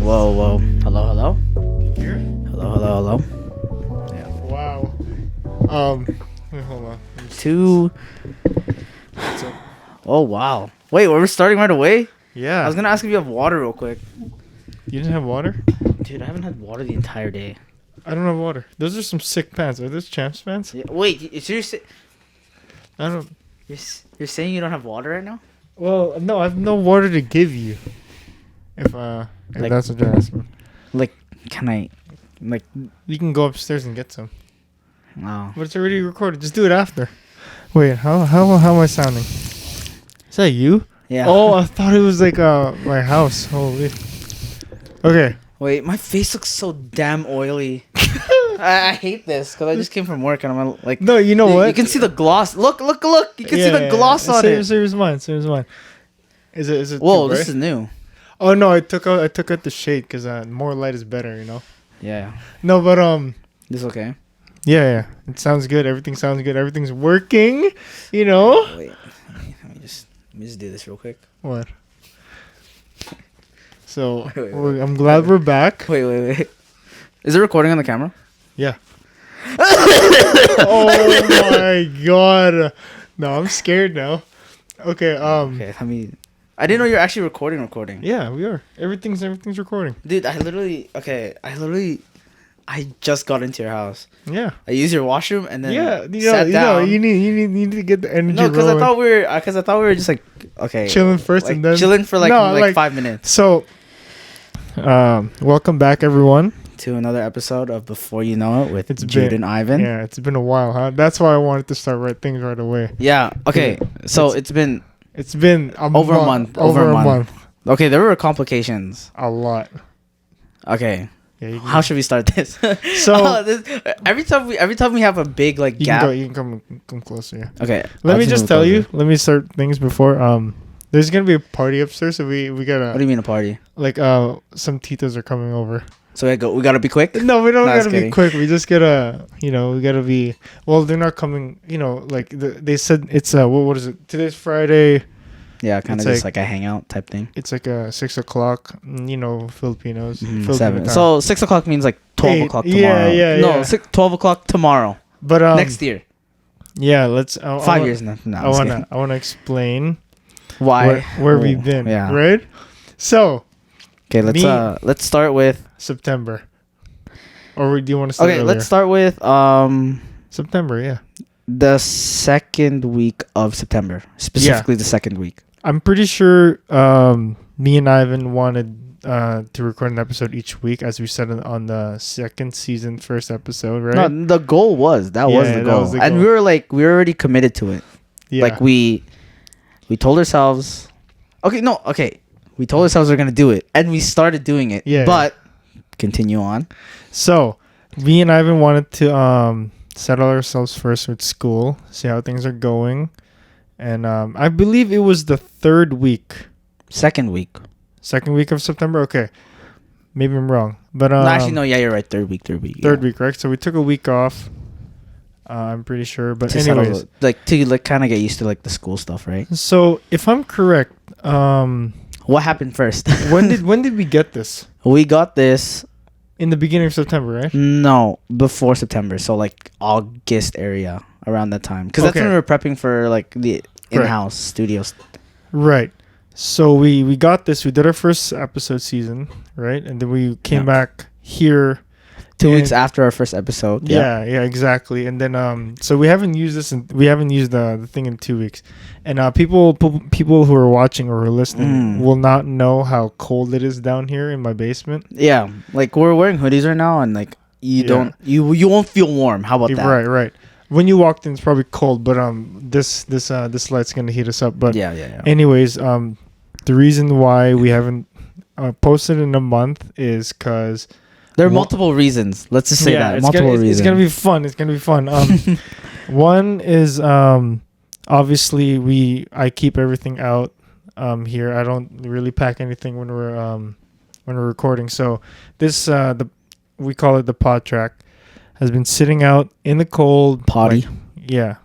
Whoa, whoa. Hello, hello? Here? Hello, hello, hello? Yeah. Wow. Wait, hold on. Two. What's up? Oh, wow. Wait, we're starting right away? Yeah. I was going to ask if you have water real quick. You didn't have water? Dude, I haven't had water the entire day. I don't have water. Those are some sick pants. Are those Champs pants? Yeah, wait, seriously? I don't. You're saying you don't have water right now? Well, no, I have no water to give you. If Like- that's what you're asking. Like, can I, like, You can go upstairs and get some. no. But it's already recorded. Just do it after. Wait, how am I sounding? Is that you? Yeah. Oh, I thought it was like my house. Holy. Okay. Wait, my face looks so damn oily. I hate this because I just came from work and I'm like... No, you know Dude, what? You can see the gloss. Look. You can see the gloss on it. Same as mine. Same as mine. Is it? Whoa, too bright? this is new. Oh no, I took out the shade because more light is better. You know. Yeah. No, but This is okay? yeah. It sounds good. Everything sounds good. Everything's working. You know. Wait, let me just do this real quick. What? So Wait. I'm glad we're back. Wait. Is it recording on the camera? Yeah. Oh my god. No, I'm scared now. Okay. Okay, I didn't know you're actually recording. Yeah, we are. Everything's recording. Dude, I just got into your house. Yeah. I used your washroom and then sat down. You need to get the energy. No, because I rolling. thought we were just like Chilling first like, and then chilling for like No, like 5 minutes. So, welcome back, everyone. To another episode of Before You Know It with It's Jude been- and Ivan. Yeah, it's been a while, huh? That's why I wanted to start things right away. Yeah. Okay. So it's been It's been over a month. Over a month. Okay. There were complications. A lot. Okay. Yeah. You can, How should we start this? So- every time we have a big like you gap. can come closer. Yeah. Okay. Let me just tell you. Let me start things before. There's gonna be a party upstairs, so we What do gotta you mean a party? like some titas are coming over. So we gotta be quick. No, we don't No, just gotta be kidding. quick. We just gotta, we gotta be. Well, they're not coming. Like they said it's what is it? Today's Friday. Yeah, kind It's of just like- like a hangout type thing. It's like 6 o'clock. Filipinos. Mhm, Filipino 7. time. So 6 o'clock means like 12 8. o'clock Yeah, tomorrow. yeah, No, yeah. 12 o'clock tomorrow. But Next year. Yeah, let's. 5 years now. No, I wanna explain why where we've been. Yeah. Right. So Okay, let's start with. September. Or do you want to start? Okay, earlier? let's start with September. Yeah. the second week of September, specifically the second week. I'm pretty sure me and Ivan wanted to record an episode each week, as we said on the second season, first episode, right? No, the goal was that was the goal, and goal. we were already committed to it. Yeah. Like we told ourselves, we told ourselves we're gonna do it, and we started doing it. Yeah. But continue on. So me and Ivan wanted to settle ourselves first with school, see how things are going, and I believe it was the second week of September. Okay, maybe I'm wrong, but No, actually, no. Yeah, you're right. Third week. third yeah. week, right? So we took a week off. I'm pretty sure, but To settle anyways, to kind of get used to like the school stuff, right? so if I'm correct, What happened first? when did we get this? We got this? In the beginning of September, right? No, before September. So like August area, around that time, because that's Okay. when we were prepping for like the in-house studios. Right. So we got this. We did our first episode season, right? And then we came back here 2 weeks and- after our first episode. Yeah, exactly. And then so we haven't used this, and we haven't used the thing in 2 weeks. And people who are watching or who are listening will not know how cold it is down here in my basement. Yeah, like we're wearing hoodies right now, and like you won't feel warm. How about that? Right. When you walked in, it's probably cold, but this light's gonna heat us up. But Yeah. anyways, the reason why we haven't posted in a month is because There are multiple reasons. Let's just say that it's multiple reasons. It's gonna be fun. It's gonna be fun. One is obviously I keep everything out here. I don't really pack anything when we're recording. So this we call it the pod track, has been sitting out in the cold. Potty. Yeah.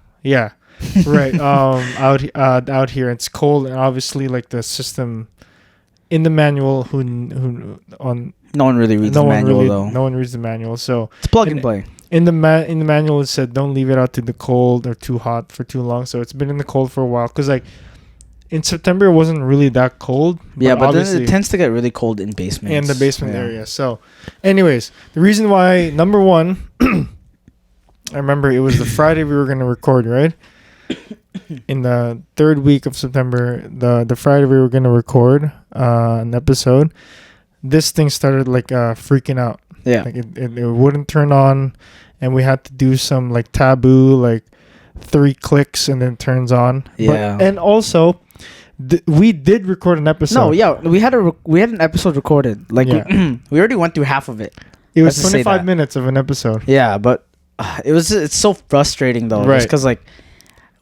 Right. Out here it's cold, and obviously like the system in the manual, who on no one really reads the manual though. No one reads the manual, so it's plug and play. In the manual, it said don't leave it out to the cold or too hot for too long. So it's been in the cold for a while. Because like in September, it wasn't really that cold. But then it tends to get really cold in basements. In the basement area. So, anyways, the reason why, number one, I remember it was the Friday we were going to record, right? In the third week of September, the Friday we were going to record an episode, this thing started like freaking out. Yeah. Like it wouldn't turn on, and we had to do some like taboo, like 3 clicks and then it turns on. Yeah. And also, we did record an episode. No, yeah, we had an episode recorded. Like we already went through half of it. It was 25 minutes of an episode. Yeah, but it's so frustrating though, right? Because like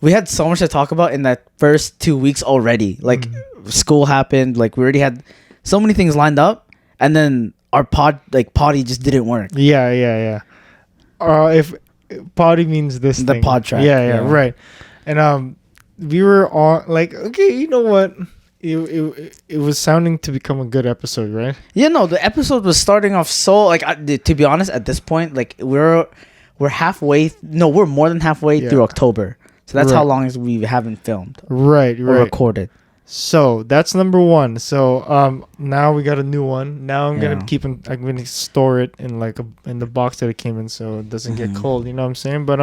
we had so much to talk about in that first 2 weeks already. Like school happened, like we already had so many things lined up, and then our potty just didn't work. Yeah. If potty means this the thing. pod track. Yeah, right. And we were on like, okay, you know what? It was sounding to become a good episode, right? Yeah, no, the episode was starting off so like to be honest, at this point, like we're halfway. No, we're more than halfway through October. So that's how long we haven't filmed. Right. Or recorded. So that's number one. So now we got a new one. Now I'm gonna I'm gonna store it in like in the box that it came in, so it doesn't get cold. You know what I'm saying? But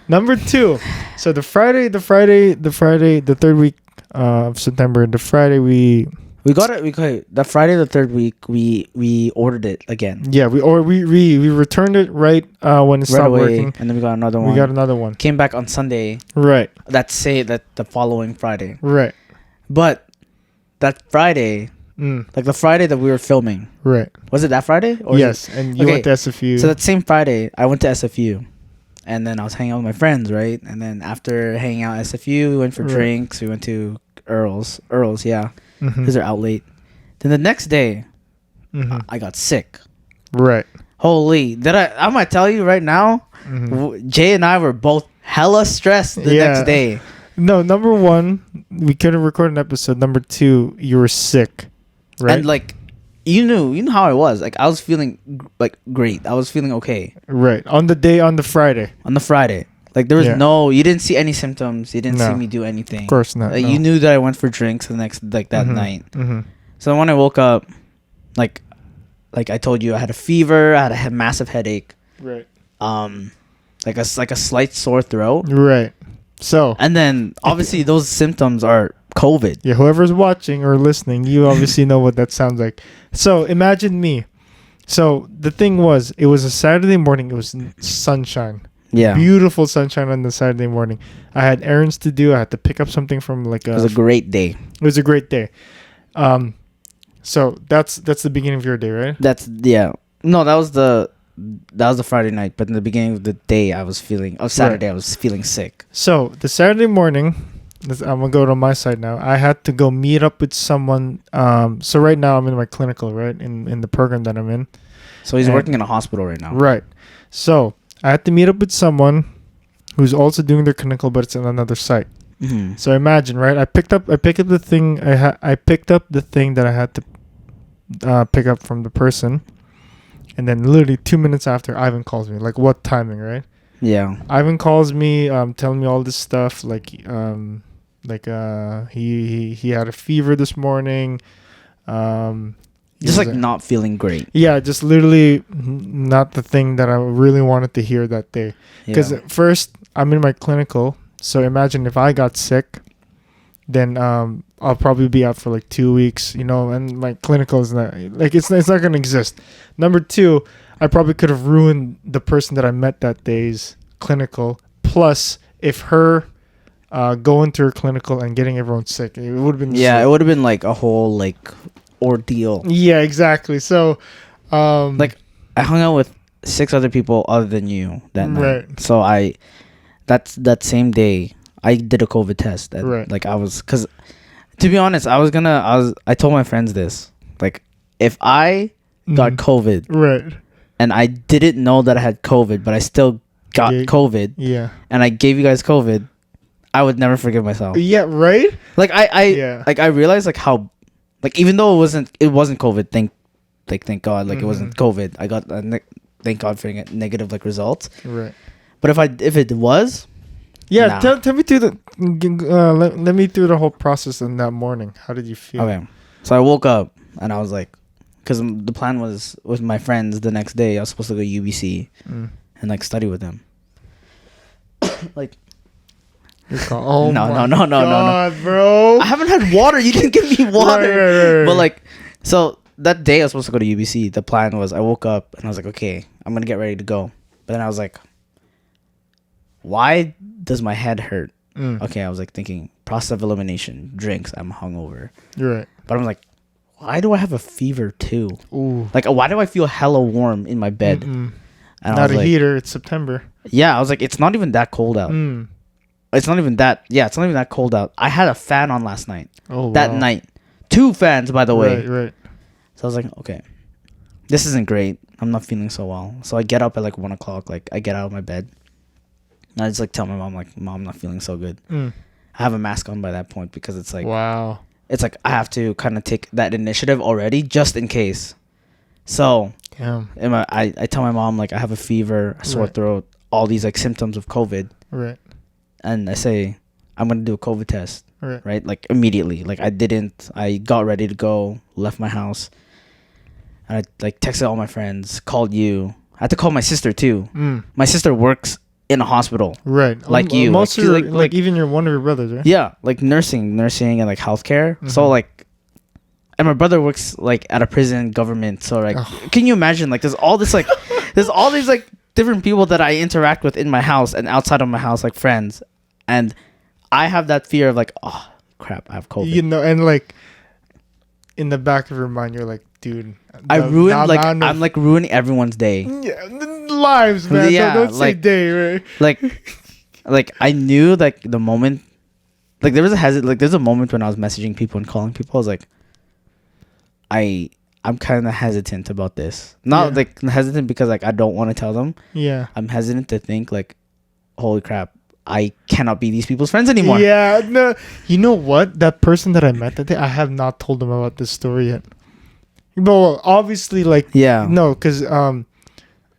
number two. So the Friday, the third week of September, the Friday we got it. The Friday, the third week, we ordered it again. Yeah, we returned it right when it stopped working, and then we got another one. Came back on Sunday. Right. The following Friday. Right. But that Friday, like the Friday that we were filming. Right. Was it that Friday? Or yes, and you went to SFU. So that same Friday, I went to SFU. And then I was hanging out with my friends, right? And then after hanging out at SFU, we went for drinks. We went to Earl's, yeah. Because they're out late. Then the next day, I got sick. Right. Holy. I might tell you right now, Jay and I were both hella stressed the next day. No, number one, we couldn't record an episode. Number two, you were sick. Right. And like, you knew how I was. Like, I was feeling like great. I was feeling okay. Right. On the Friday. Like, there was you didn't see any symptoms. You didn't see me do anything. Of course not. Like, you knew that I went for drinks the next, like, that night. So when I woke up, like I told you, I had a fever. I had a massive headache. Right. Like a slight sore throat. Right. So. And then, obviously, those symptoms are COVID. Yeah, whoever's watching or listening, you obviously know what that sounds like. So imagine me. So the thing was, it was a Saturday morning. It was sunshine. Yeah. Beautiful sunshine on the Saturday morning. I had errands to do. I had to pick up something from like It was a great day. It was a great day. So that's the beginning of your day, right? No, that was the Friday night. But in the beginning of the day, Saturday, I was feeling sick. So the Saturday morning, I'm gonna go to my side now. I had to go meet up with someone. So right now I'm in my clinical, right, in the program that I'm in. So he's working in a hospital right now. Right. So I had to meet up with someone who's also doing their clinical, but it's on another site. So imagine, right? I picked up the thing. I picked up the thing that I had to pick up from the person, and then literally 2 minutes after, Ivan calls me. Like, what timing, right? Yeah. Ivan calls me, telling me all this stuff. Like he had a fever this morning. Just like not feeling great. Yeah, just literally not the thing that I really wanted to hear that day. Because at first, I'm in my clinical. So imagine if I got sick, then I'll probably be out for like 2 weeks, and my clinical is not like it's not gonna exist. Number two, I probably could have ruined the person that I met that day's clinical. Plus, if her going to her clinical and getting everyone sick, it would have been it would have been like a whole like ordeal. Yeah, exactly. So, like I hung out with 6 other people other than you that night. Right. So that same day I did a COVID test. And, right. Like because to be honest, I told my friends this. Like, if I got COVID, right, and I didn't know that I had COVID, but I still got COVID, and I gave you guys COVID, I would never forgive myself. Yeah, right. Like I realized like how Like even though it wasn't COVID. Thank God, like it wasn't COVID. I got thank God for negative like results. Right. But if it was, yeah, nah. tell me through the let me through the whole process in that morning. How did you feel? Okay, so I woke up and I was like, because the plan was with my friends the next day. I was supposed to go to UBC and like study with them. Like. Oh no, bro! I haven't had water. You didn't give me water. Right. But like, so that day I was supposed to go to UBC. The plan was I woke up and I was like, okay, I'm gonna get ready to go. But then I was like, why does my head hurt? Okay, I was like thinking process of elimination, drinks. I'm hungover. You're right. But I'm like, why do I have a fever too? Ooh. Like, why do I feel hella warm in my bed? And not a heater. It's September. Yeah, I was like, it's not even that cold out. It's not even that. Yeah, it's not even that cold out. I had a fan on last night. Oh, that night, 2 fans, by the way. Right. So I was like, okay, this isn't great. I'm not feeling so well. So I get up at like 1:00. Like I get out of my bed. And I just like tell my mom, like, Mom, I'm not feeling so good. I have a mask on by that point because it's like, wow. It's like I have to kind of take that initiative already just in case. So I tell my mom like I have a fever, a sore throat, all these like symptoms of COVID. Right. And I say, I'm going to do a COVID test, right? Like, immediately. Like, I got ready to go, left my house. And I, like, texted all my friends, called you. I had to call my sister, too. My sister works in a hospital. Right. Like you. Most like even one of your brothers, right? Yeah. Like, nursing and, like, healthcare. So, like, and my brother works, like, at a prison government. So, like, can you imagine? Like, there's all these, like, different people that I interact with in my house and outside of my house, like, friends. And I have that fear of like, oh crap, I have COVID. You know, and like in the back of your mind, you're like, dude, I'm like ruining everyone's day. Yeah, lives, man. Yeah, don't say day, right? Like I knew like the moment, like there's a moment when I was messaging people and calling people. I was like, I'm kind of hesitant about this. Not like hesitant because like I don't want to tell them. Yeah, I'm hesitant to think like, holy crap, I cannot be these people's friends anymore. Yeah, no. You know what? That person that I met that day, I have not told them about this story yet. But obviously, like, no, because I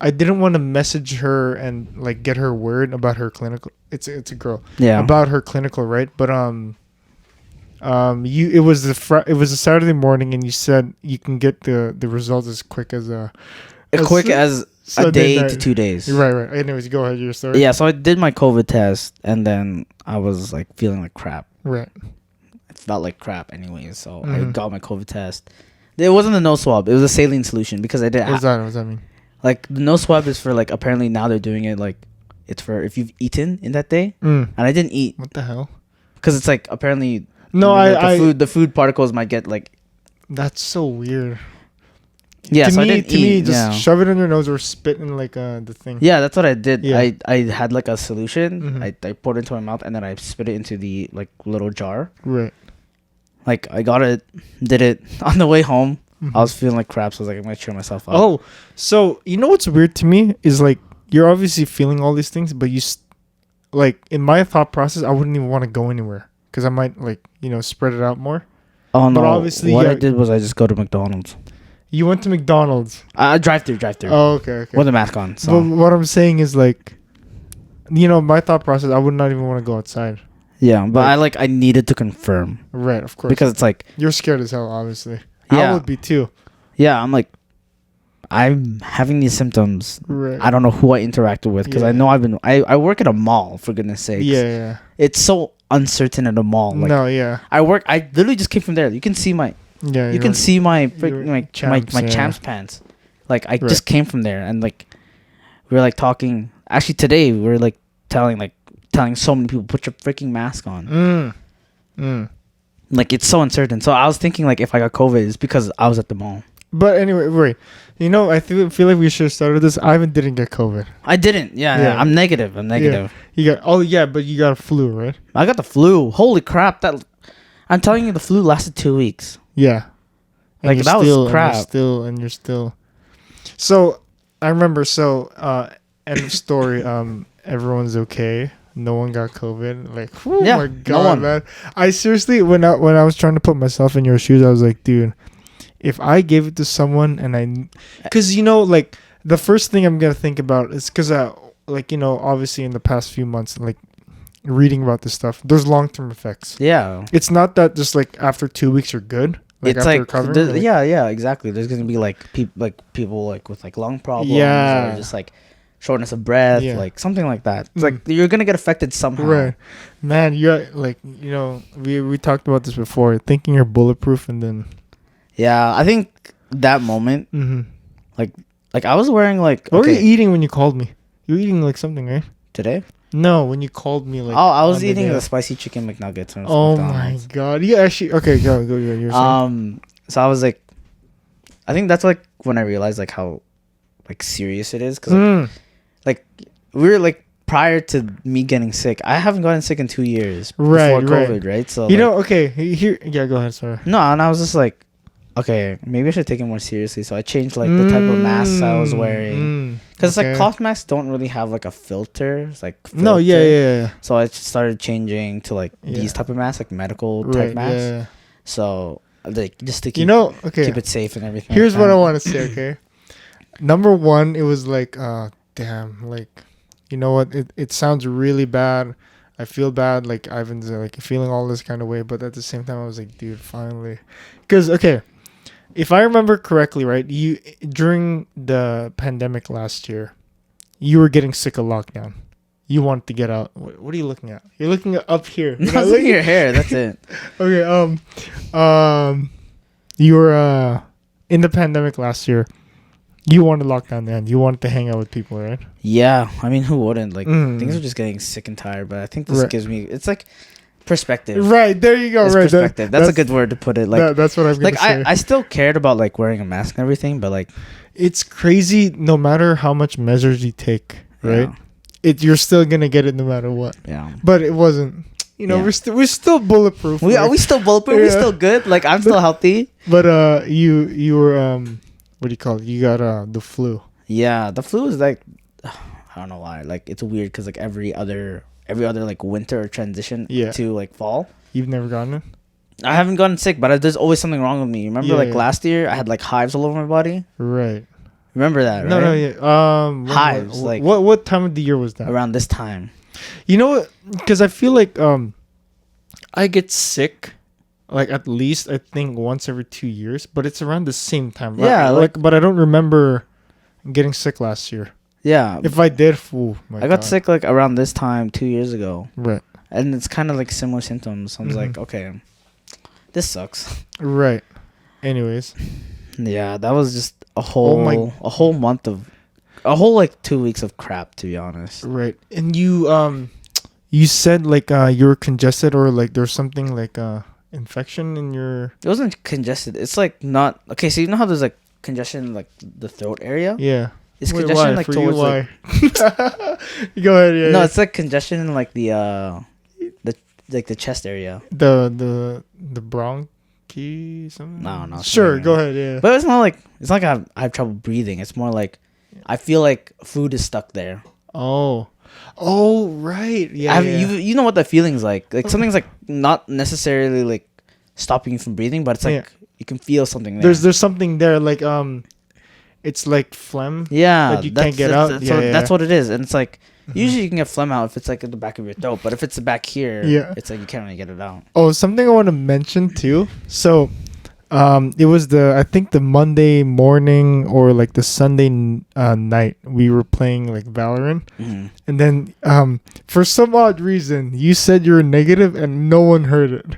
didn't want to message her and like get her word about her clinical. It's a girl. Yeah. About her clinical, right? But it was a Saturday morning, and you said you can get the results as quick as a day to 2 days. Right. Anyways, go ahead, your story. Yeah, so I did my COVID test, and then I was like feeling like crap. Right. It felt like crap anyways, so I got my COVID test. It wasn't a nose swab. It was a saline solution because I did. What does that mean? Like the nose swab is for like apparently now they're doing it like it's for if you've eaten in that day, and I didn't eat. What the hell? Because it's like apparently the food particles might get like. That's so weird. Yeah, to me, just shove it in your nose or spit in like the thing. Yeah, that's what I did. Yeah. I had like a solution. I poured it into my mouth and then I spit it into the like little jar. Right. Like I got it, did it on the way home. I was feeling like crap, so I was like, I'm gonna cheer myself up. Oh, so you know what's weird to me is like you're obviously feeling all these things, but like in my thought process, I wouldn't even want to go anywhere because I might like spread it out more. Oh no! But obviously, what I did was I just go to McDonald's. You went to McDonald's. Drive through. Oh, okay. With a mask on. So. But what I'm saying is like, my thought process, I would not even want to go outside. Yeah, but I needed to confirm. Right, of course. Because it's like you're scared as hell, obviously. Yeah. I would be too. Yeah, I'm like, I'm having these symptoms. Right. I don't know who I interacted with because I know I work at a mall, for goodness sakes. Yeah. It's so uncertain at a mall. Like, no, yeah. I literally just came from there. You can see my champs pants. Like I just came from there and like we were like talking. Actually today we were like telling so many people put your freaking mask on. Like it's so uncertain. So I was thinking like if I got COVID it's because I was at the mall. But anyway, wait. I feel like we should have started this. Ivan didn't get COVID. I didn't. Yeah. I'm negative. Yeah. But you got a flu, right? I got the flu. Holy crap! I'm telling you, the flu lasted 2 weeks. Yeah. Like that was crap. And you're still. So I remember. End of story. Everyone's okay. no one got COVID. Like, oh Yeah, my no god, one. man! I seriously, when I was trying to put myself in your shoes, I was like, dude, if I gave it to someone and because like the first thing I'm gonna think about is because obviously in the past few months, like reading about this stuff, there's long-term effects. Yeah. It's not that just like after 2 weeks you're good. Like It's after like, recovering, yeah, exactly. There's gonna be like people like with like lung problems or just like shortness of breath, like something like that. It's like you're gonna get affected somehow. Right, man. You're like we talked about this before. Thinking you're bulletproof, and then I think that moment, like I was wearing like. What were you eating when you called me? You were eating like something, right? Today? No, when you called me, like I was eating the spicy chicken McNuggets. Oh my god! You actually okay? Go. You're saying. So I was like, I think that's like when I realized like how like serious it is because like we were like prior to me getting sick, I haven't gotten sick in 2 years before COVID, right? So okay, here, go ahead. Sorry. No, and I was just like, okay, maybe I should take it more seriously. So I changed like the type of masks I was wearing. Because like cloth masks don't really have like a filter. It's like filter. No, yeah. So I started changing to like these type of masks, like medical type masks. Yeah. So like just to keep keep it safe and everything. Here's what I want to say. Okay, number one, it was like, damn, like you know what? It sounds really bad. I feel bad. Like Ivan's like feeling all this kind of way, but at the same time, I was like, dude, finally, because if I remember correctly, right, you during the pandemic last year, you were getting sick of lockdown. You wanted to get out. What are you looking at? You're looking up here. No, I'm looking at your hair. That's it. Okay. You were in the pandemic last year. You wanted lockdown then. You wanted to hang out with people, right? Yeah. I mean, who wouldn't? Like things are just getting sick and tired. But I think this gives me. It's like. Perspective. Right, there you go. It's right, perspective. That's a good word to put it. Like that's what I was gonna say. I still cared about like wearing a mask and everything, but like it's crazy. No matter how much measures you take, right? You're still gonna get it no matter what. Yeah. But it wasn't. We're still bulletproof. We still bulletproof. We're still good. Like I'm still healthy. But you were what do you call it? You got the flu. Yeah, the flu is like I don't know why. Like it's weird because like every other like winter or transition to like fall. You've never gotten it? I haven't gotten sick, but there's always something wrong with me. Remember last year I had like hives all over my body? Right. Remember that, right? No, hives. Like what time of the year was that? Around this time. You know what? Because I feel like I get sick like at least I think once every 2 years, but it's around the same time. Yeah, but I don't remember getting sick last year. Yeah. If I did, I got sick like around this time 2 years ago. Right. And it's kind of like similar symptoms. So I was like, okay, this sucks. Right. Anyways. Yeah, that was just a whole month of a whole like 2 weeks of crap, to be honest. Right. And you said like you were congested or like there's something like infection in your. It wasn't congested. It's like not okay. So you know how there's like congestion in like the throat area. Yeah. It's congestion like towards like. Go ahead. Yeah. No, it's like congestion in like the chest area. The bronchi something. No. Sure, go ahead. Yeah. But it's not like I have trouble breathing. It's more like I feel like food is stuck there. Oh, right. Yeah. You know what that feeling's like. Like something's like not necessarily like stopping you from breathing, but it's like you can feel something there. There's something there like it's like phlegm. Yeah. That you can't get out. That's what it is. And it's like usually you can get phlegm out if it's like at the back of your throat, but if it's back here, it's like you can't really get it out. Oh, something I want to mention too. So, it was I think the Monday morning or like the Sunday night we were playing like Valorant, and then for some odd reason you said you were negative and no one heard it,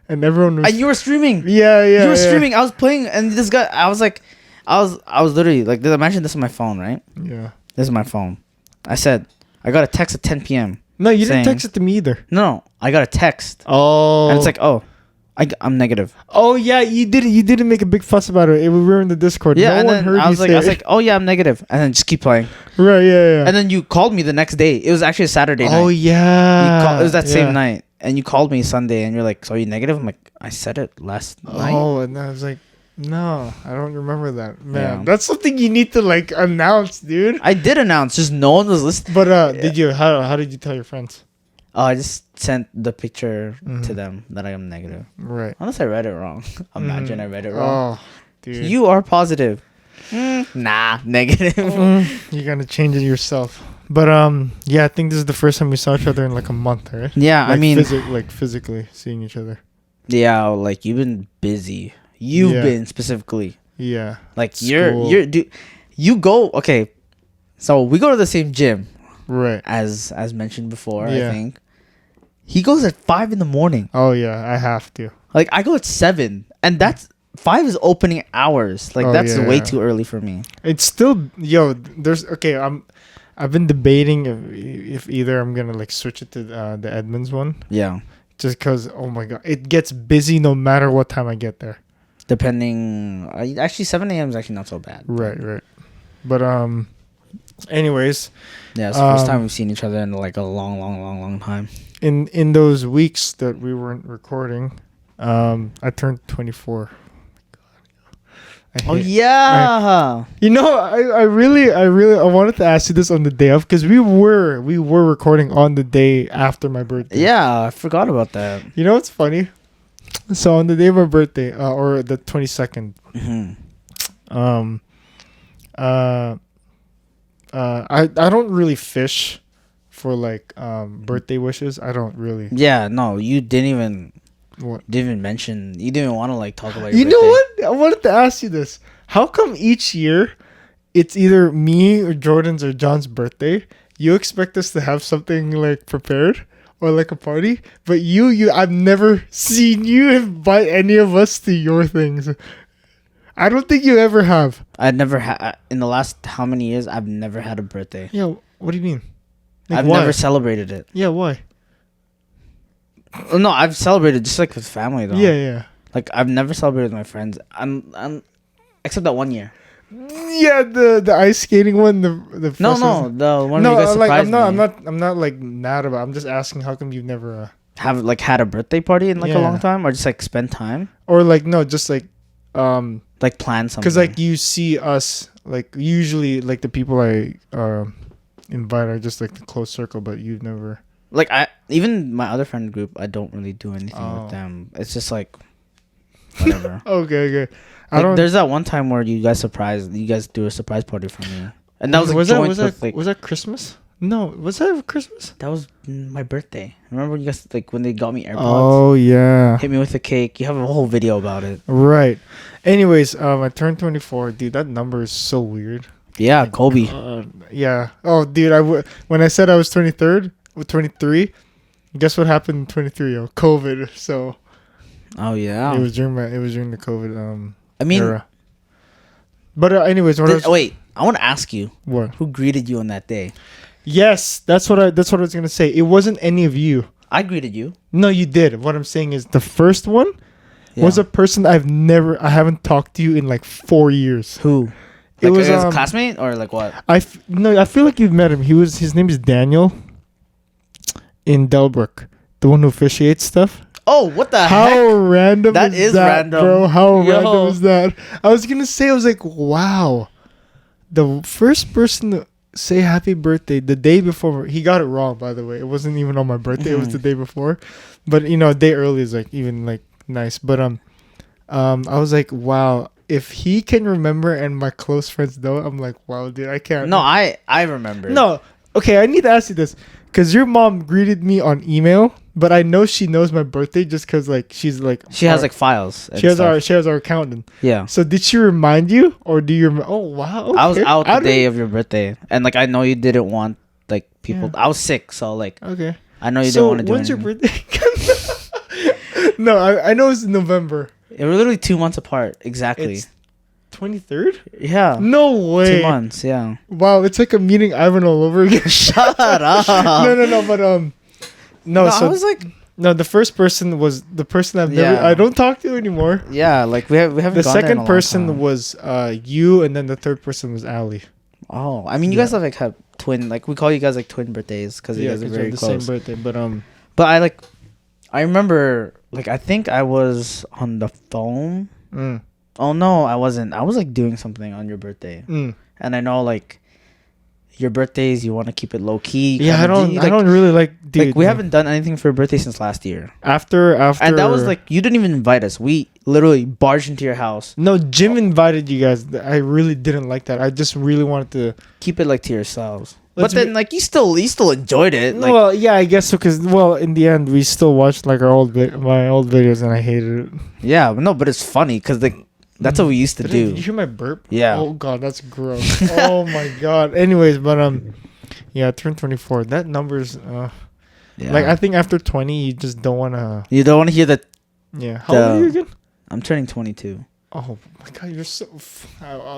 and everyone was. And you were streaming. Yeah. You were streaming. I was playing, and this guy. I was like, I was literally like, imagine this on my phone, right? Yeah. This is my phone. I said, I got a text at 10 p.m. No, you didn't text it to me either. No, I got a text. Oh. And it's like, I'm negative. Oh yeah, you didn't make a big fuss about it. We were in the Discord. Yeah, no one heard I was like, oh yeah, I'm negative, and then just keep playing. Right, yeah. And then you called me the next day. It was actually a Saturday night. Oh yeah. It was that same night, and you called me Sunday, and you're like, so are you negative? I'm like, I said it last night. Oh, and I was like, no, I don't remember that. Man, that's something you need to like announce, dude. I did announce, just no one was listening. But did you? How did you tell your friends? Oh, I just sent the picture to them that I am negative. Right. Unless I read it wrong. Imagine I read it wrong. Oh, dude. You are positive. Nah, negative. You're gonna change it yourself. But yeah, I think this is the first time we saw each other in like a month, right? Yeah, like, I mean, physically seeing each other. Yeah, like you've been busy. You've been specifically. Yeah. Like you're dude. You go okay. So we go to the same gym, right? As mentioned before, I think. He goes at 5 a.m. Oh yeah, I have to. Like I go at 7, and that's 5 is opening hours. Like that's way too early for me. It's still I've been debating if either I'm gonna like switch it to the Edmonds one. Yeah. Just because, oh my god, it gets busy no matter what time I get there. Depending, actually 7 a.m. is actually not so bad. Right. But anyways. Yeah, it's the first time we've seen each other in like a long time. In those weeks that we weren't recording, I turned 24. Oh yeah. I wanted to ask you this on the day of because we were recording on the day after my birthday. Yeah, I forgot about that. You know what's funny? So on the day of my birthday, or the 22nd, I don't really fish for like birthday wishes. I don't really. Yeah, no, you didn't even. What? Didn't even mention. You didn't even want to like talk about your birthday. You know what? I wanted to ask you this. How come each year it's either me or Jordan's or John's birthday? You expect us to have something like prepared or like a party, but I've never seen you invite any of us to your things. I don't think you ever have. I've never had in the last how many years. I've never had a birthday. Yeah. What do you mean? Like, I've never celebrated it. Yeah. Why? No, I've celebrated just like with family though. Yeah. Like I've never celebrated with my friends. I'm except that 1 year. Yeah, the ice skating one. The the one. No, you guys surprised me. I'm not like mad about. I'm just asking how come you've never have like had a birthday party in like a long time, or just like spend time, or like no, just like plan something. Because like you see us like usually like the people I invite are just like the close circle, but you've never. Like even my other friend group, I don't really do anything with them. It's just like whatever. Okay. Like, there's that one time where you guys do a surprise party for me, and that was that Christmas? No, was that Christmas? That was my birthday. Remember when you guys like when they got me AirPods? Oh yeah. Hit me with a cake. You have a whole video about it. Right. Anyways, I turned 24. Dude, that number is so weird. Yeah, like, Kobe. Yeah. Oh, dude, when I said I was 23, guess what happened in 23? Yo, COVID. So. Oh yeah. It was during the COVID era. But anyways, wait, I want to ask you. What? Who greeted you on that day? Yes, that's what I was gonna say. It wasn't any of you. I greeted you. No, you did. What I'm saying is the first one was a person I haven't talked to you in like 4 years. Who? Like, it was a classmate or like what? I feel like you've met him. His name is Daniel in Delbrook, the one who officiates stuff. Oh, what the heck? How random is that, random, bro? How random is that? I was gonna say, I was like, wow, the first person to say happy birthday the day before. He got it wrong, by the way. It wasn't even on my birthday. It was the day before, but a day early is like even like nice. But I was like, wow. If he can remember and my close friends don't, I'm like, wow, dude, I can't. No, I remember. No, okay, I need to ask you this. Because your mom greeted me on email, but I know she knows my birthday just because like she's like she has like files. She has our accountant. Yeah. So did she remind you, or do you? Oh wow. Okay. I was out the day of your birthday, and like I know you didn't want like people. Yeah. I was sick, so like okay. I know you didn't want to do when's anything. your birthday? No, I know it's in November. We're literally 2 months apart. Exactly. It's 23rd? Yeah. No way. 2 months, yeah. Wow, it's like a meeting Ivan all over again. Shut up. No, but no, so I was like no, the first person was the person I don't talk to anymore. Yeah, like we haven't the second person was you, and then the third person was Ali. Oh, I mean you guys have like have twin, like we call you guys like twin birthdays because you guys are very close. Same birthday, but I remember like I think I was on the phone. Oh no, I wasn't. I was like doing something on your birthday, and I know like your birthdays, you want to keep it low key. Yeah, I don't really like. Dude, like we haven't done anything for your birthday since last year. After, and that was like you didn't even invite us. We literally barged into your house. No, Jim invited you guys. I really didn't like that. I just really wanted to keep it like to yourselves. But then, like you still enjoyed it. Like, well, yeah, I guess so. Cause in the end, we still watched like my old videos, and I hated it. Yeah, but it's funny because that's what we used to do. Did you hear my burp? Yeah. Oh god, that's gross. Oh my god. Anyways, but yeah, I turned 24. That number's yeah. Like I think after 20, you just don't wanna. You don't want to hear that. Yeah. How old are you again? I'm turning 22. Oh my god, you're so.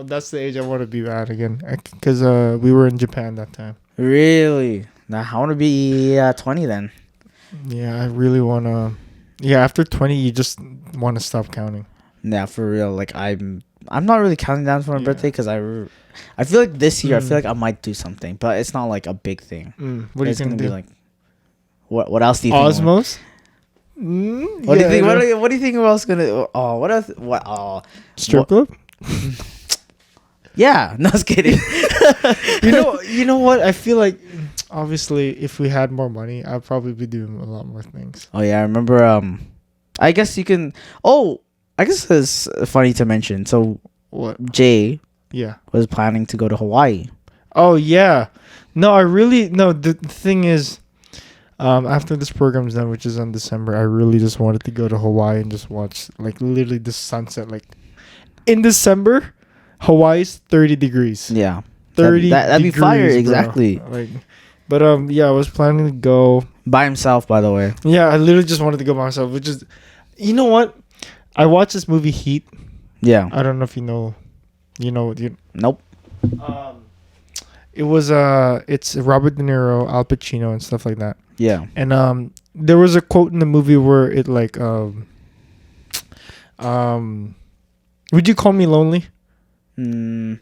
That's the age I want to be at again. Because we were in Japan that time. Really? Now I want to be 20 then. Yeah, I really wanna. Yeah, after 20, you just want to stop counting. Yeah, for real. Like I'm not really counting down for my birthday because I feel like this year I feel like I might do something, but it's not like a big thing. What are you gonna do? Be like, what else do you think? Osmos. What do you think? What do you think we're else gonna? Oh, what else? What? Oh, strip club. Yeah, no, I was kidding. You know what? I feel like obviously if we had more money, I'd probably be doing a lot more things. Oh yeah, I remember. I guess you can. Oh, I guess it's funny to mention. So what? Jay, was planning to go to Hawaii. Oh yeah, no, I really no. The thing is. After this program's done, which is in December, I really just wanted to go to Hawaii and just watch like literally the sunset. Like in December, Hawaii's 30 degrees. Yeah, 30. That'd be fire, bro. exactly. Like, but yeah, I was planning to go by himself. By the way. Yeah, I literally just wanted to go by myself. Which is, you know what? I watched this movie Heat. Yeah. I don't know if you know. You know what? Nope. It was it's Robert De Niro, Al Pacino, and stuff like that. Yeah. And there was a quote in the movie where it like would you call me lonely? Be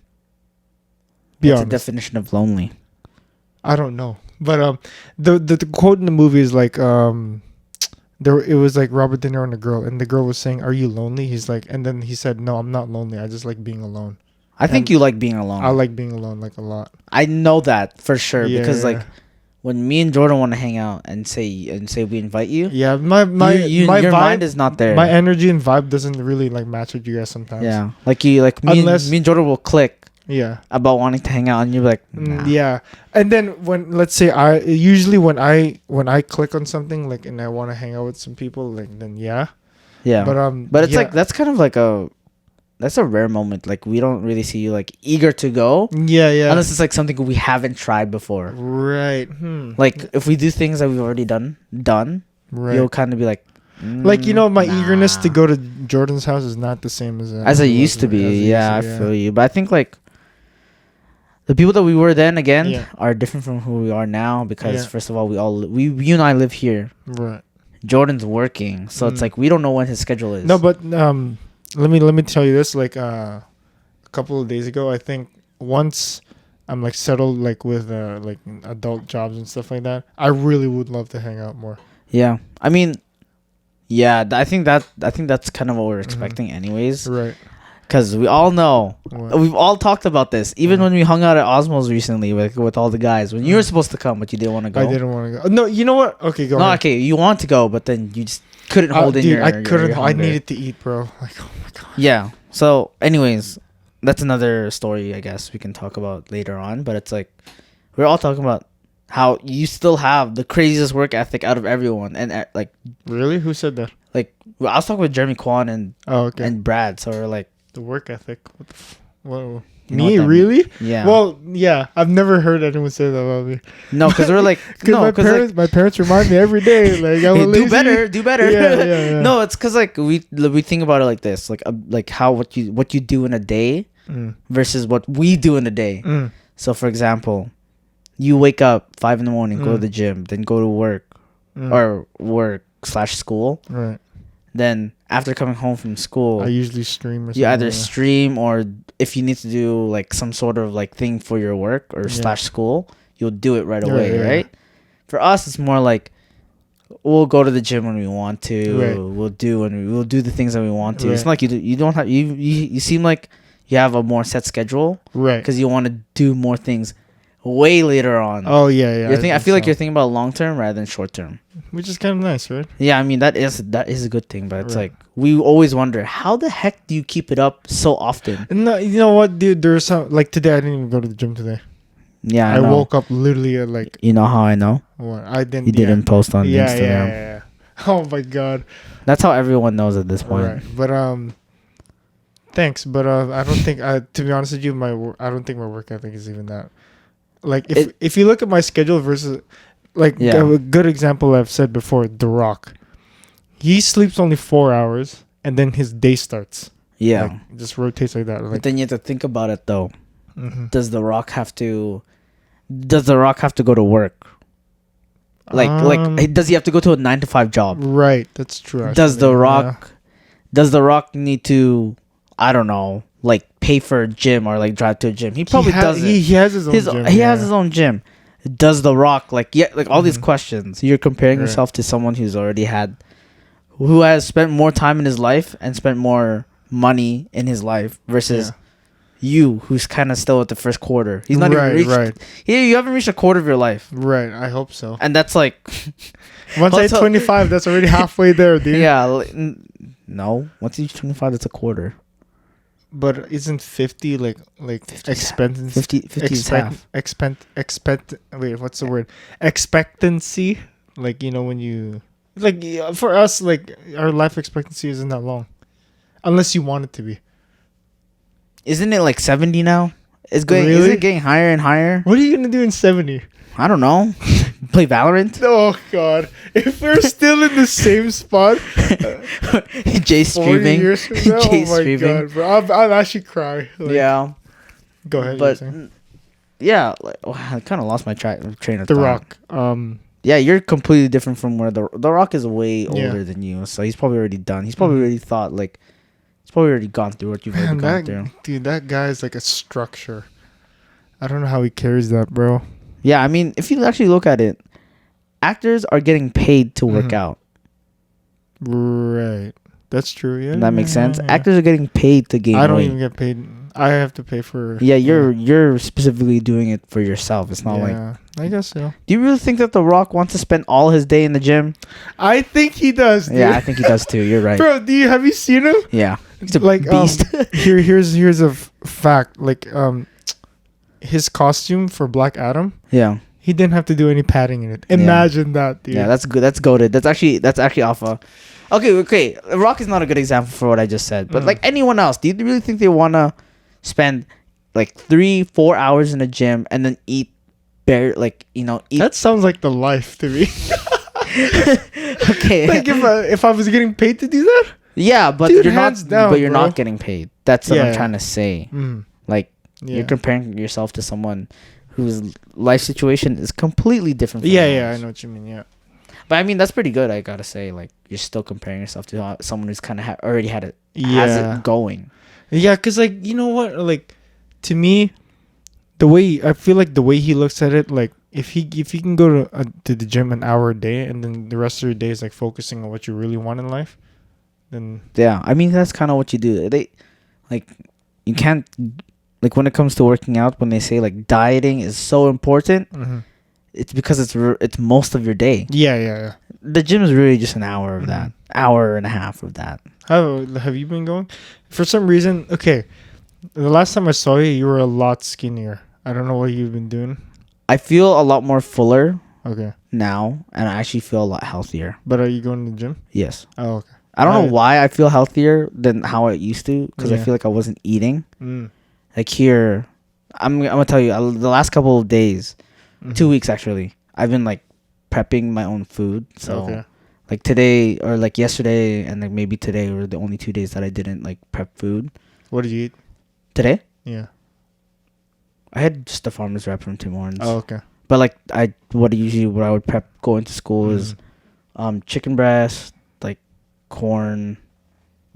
honest. The definition of lonely? I don't know. But the quote in the movie is like it was like Robert De Niro and a girl, and the girl was saying, "Are you lonely?" He's like, and then he said, "No, I'm not lonely. I just like being alone." I think you like being alone. I like being alone like a lot. I know that for sure because Yeah. like when me and Jordan want to hang out and say we invite you. Yeah, my your vibe, mind is not there. My energy and vibe doesn't really like match with you guys sometimes. Yeah, like me and Jordan will click. Yeah. About wanting to hang out, and you're like, nah. Yeah. And then when let's say when I click on something like and I want to hang out with some people like then yeah. But it's like that's kind of like that's a rare moment. Like we don't really see you like eager to go. Yeah. Unless it's like something we haven't tried before. Right. Like if we do things that we've already done, right. You'll kind of be like, like my eagerness to go to Jordan's house is not the same as it used to be. Yeah, I feel you. But I think like the people that we were then again are different from who we are now because first of all you and I live here. Right. Jordan's working, so it's like we don't know when his schedule is. No, but let me tell you this. Like a couple of days ago, I think once I'm like settled like with like adult jobs and stuff like that, I really would love to hang out more. Yeah, I mean, yeah, I think that's kind of what we're expecting, anyways. Right. Because we all know, we've all talked about this. Even when we hung out at Osmos recently with all the guys, when you were supposed to come, but you didn't want to go. I didn't want to go. No, you know what? Okay, go. No, ahead. okay, you want to go, but then you just couldn't hold in your. I couldn't. Your I needed to eat, bro. Like, oh my god. Yeah. So, anyways, that's another story. I guess we can talk about later on. But it's like we're all talking about how you still have the craziest work ethic out of everyone, and like. Really? Who said that? Like I was talking with Jeremy Kwan and and Brad, so we're like. The work ethic. Whoa. Me really? Means? Yeah. Well, yeah. I've never heard anyone say that about me. No, because we're like, my parents remind me every day. Like, I'm do better. Yeah. No, it's because like we think about it like this, like how what you do in a day versus what we do in a day. So, for example, you wake up 5 a.m, go to the gym, then go to work or work/school. Right. Then after coming home from school, I usually stream or something. You either stream or if you need to do like some sort of like thing for your work or /school, you'll do it right away, right? For us, it's more like we'll go to the gym when we want to. Right. We'll do the things that we want to. Right. It's not like you don't have you seem like you have a more set schedule, right? Because you want to do more things way later on. Oh yeah. I feel like you're thinking about long term rather than short term, which is kind of nice, right? Yeah, I mean that is a good thing, but it's like we always wonder how the heck do you keep it up so often? No, you know what, dude? There's some like today. I didn't even go to the gym today. Yeah, I woke up literally at like. You know how I know? What I didn't. You didn't post on Instagram. Yeah. Oh my god. That's how everyone knows at this point. Right, but thanks, but I don't think to be honest with you, I don't think my work ethic is even that. Like if you look at my schedule versus like a good example I've said before, The Rock. He sleeps only 4 hours and then his day starts. Yeah. Like, it just rotates like that. Like, but then you have to think about it though. Mm-hmm. Does The Rock have to go to work? Like does he have to go to a 9 to 5 job? Right, that's true. Actually. Does The Rock need to, I don't know, like pay for a gym or like drive to a gym? He probably doesn't. He has his own gym. He has his own gym. Does The Rock like all these questions? You're comparing yourself to someone who has spent more time in his life and spent more money in his life versus you, who's kind of still at the first quarter. He's not even reached. Right. You haven't reached a quarter of your life. Right. I hope so. And that's like. Once I hit 25, that's already halfway there, dude. Yeah. No. Once you reach 25, that's a quarter. But isn't 50 like expectancy? 50 is half. Wait, what's the word? Expectancy. Like, you know, when you. Like, for us, like, our life expectancy isn't that long. Unless you want it to be. Isn't it like 70 now? Is it getting higher and higher? What are you going to do in 70? I don't know. Play Valorant? Oh, God. If we're still in the same spot. Jay streaming. Oh, my God, bro. I'll actually cry. Like, yeah. Go ahead. But, yeah. Like, I kind of lost my train of thought. The Rock. Yeah, you're completely different from where The Rock is way older than you. So he's probably already done. He's probably already thought, like, he's probably already gone through what you've already gone through. Dude, that guy is like a structure. I don't know how he carries that, bro. Yeah, I mean, if you actually look at it, actors are getting paid to work out. Right. That's true, yeah. That makes sense. Yeah. Actors are getting paid to gain weight. I don't even get paid. I have to pay for... Yeah, you're specifically doing it for yourself. It's not like... I guess so. Do you really think that The Rock wants to spend all his day in the gym? I think he does, dude. Yeah, I think he does too. You're right. Bro, have you seen him? Yeah. He's a beast. Here's a fact. Like, his costume for Black Adam. Yeah. He didn't have to do any padding in it. Imagine that, dude. Yeah, that's good. That's goated. That's actually off a... Okay. The Rock is not a good example for what I just said. But like anyone else, do you really think they want to spend like 3-4 hours in a gym and then eat eat? That sounds like the life to me. Okay. Like if I was getting paid to do that? Yeah, but dude, you're not getting paid. That's what I'm trying to say. Like you're comparing yourself to someone whose life situation is completely different from yours. I know what you mean, yeah. But I mean, that's pretty good, I gotta say. Like, you're still comparing yourself to someone who's kind of already has it going. Yeah, because, like, you know what? Like, to me, I feel like the way he looks at it, like, if he can go to the gym an hour a day and then the rest of your day is, like, focusing on what you really want in life, then... Yeah, I mean, that's kind of what you do. You can't... Like, when it comes to working out, when they say, like, dieting is so important... It's because it's most of your day. Yeah. The gym is really just an hour of that. Hour and a half of that. How have you been going? For some reason, okay. The last time I saw you, you were a lot skinnier. I don't know what you've been doing. I feel a lot more fuller. Okay. Now, and I actually feel a lot healthier. But are you going to the gym? Yes. Oh, okay. I don't know why I feel healthier than how I used to, because I feel like I wasn't eating. Like here, I'm gonna tell you, the last couple of days. 2 weeks actually. I've been like prepping my own food. So like today or like yesterday and like maybe today were the only 2 days that I didn't like prep food. What did you eat? Today? Yeah. I had just a farmer's wrap from Tim Hortons. Oh, okay. But like what I would prep going to school is chicken breast, like corn,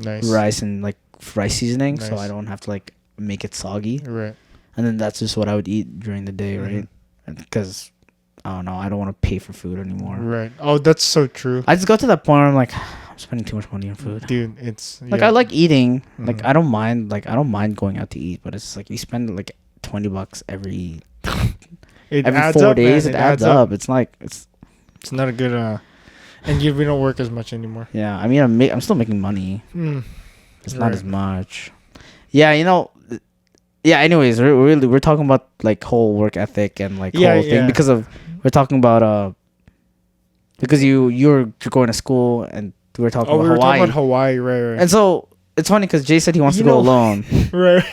rice and like rice seasoning. Nice. So I don't have to like make it soggy. Right. And then that's just what I would eat during the day, right? Because I don't know, I don't want to pay for food anymore. Right. Oh, that's so true. I just got to that point where I'm like, I'm spending too much money on food. Dude, it's like I like eating. Like I don't mind going out to eat, but it's like you spend like $20 every every 4 days, it adds up. It's like it's not a good. And we don't work as much anymore. Yeah, I mean, I'm still making money. It's not as much. Yeah, Yeah. Anyways, we're talking about like whole work ethic and like whole thing because we're talking about because you're going to school and we're talking about Hawaii. Talking about Hawaii, right. And so it's funny because Jay said he wants to go alone. Right.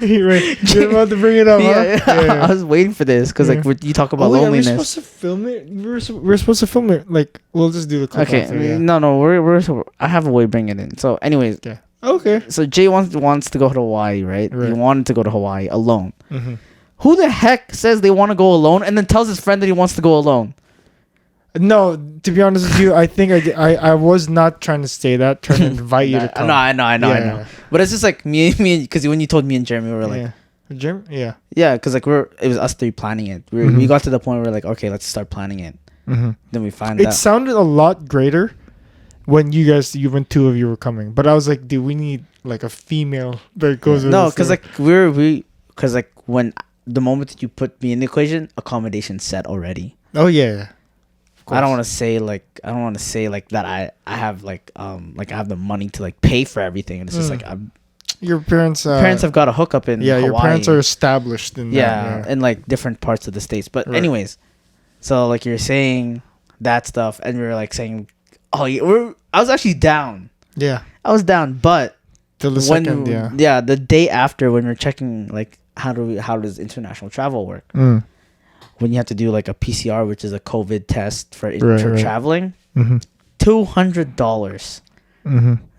You're about to bring it up, huh? Yeah. I was waiting for this because like you talk about loneliness. We're supposed to film it. We're supposed to film it. Like we'll just do the clip. Okay. After, No. We're I have a way to bring it in. So, anyways. Yeah. Okay. So Jay wants to go to Hawaii, right? He wanted to go to Hawaii alone. Mm-hmm. Who the heck says they want to go alone and then tells his friend that he wants to go alone? No, to be honest with you, I think I was not trying to say that, trying to invite you to come. No, I know. But it's just like me, because when you told me and Jeremy, we were like, Jeremy, yeah, because like it was us three planning it. We got to the point where we're like, okay, let's start planning it. Mm-hmm. Then we find it sounded a lot greater when you two of you were coming, but I was like, dude, we need like a female that goes. No, because like because like when the moment that you put me in the equation, accommodation set already. Oh yeah. I don't want to say like that I have like I have the money to like pay for everything. And it's just like your parents have got a hookup in Hawaii. Your parents are established in in like different parts of the States. But anyways, so like you're saying that stuff and we were like saying, I was actually down. Yeah, I was down, but till the second the day after when we're checking like how does international travel work. When you have to do like a PCR, which is a COVID test for traveling, $200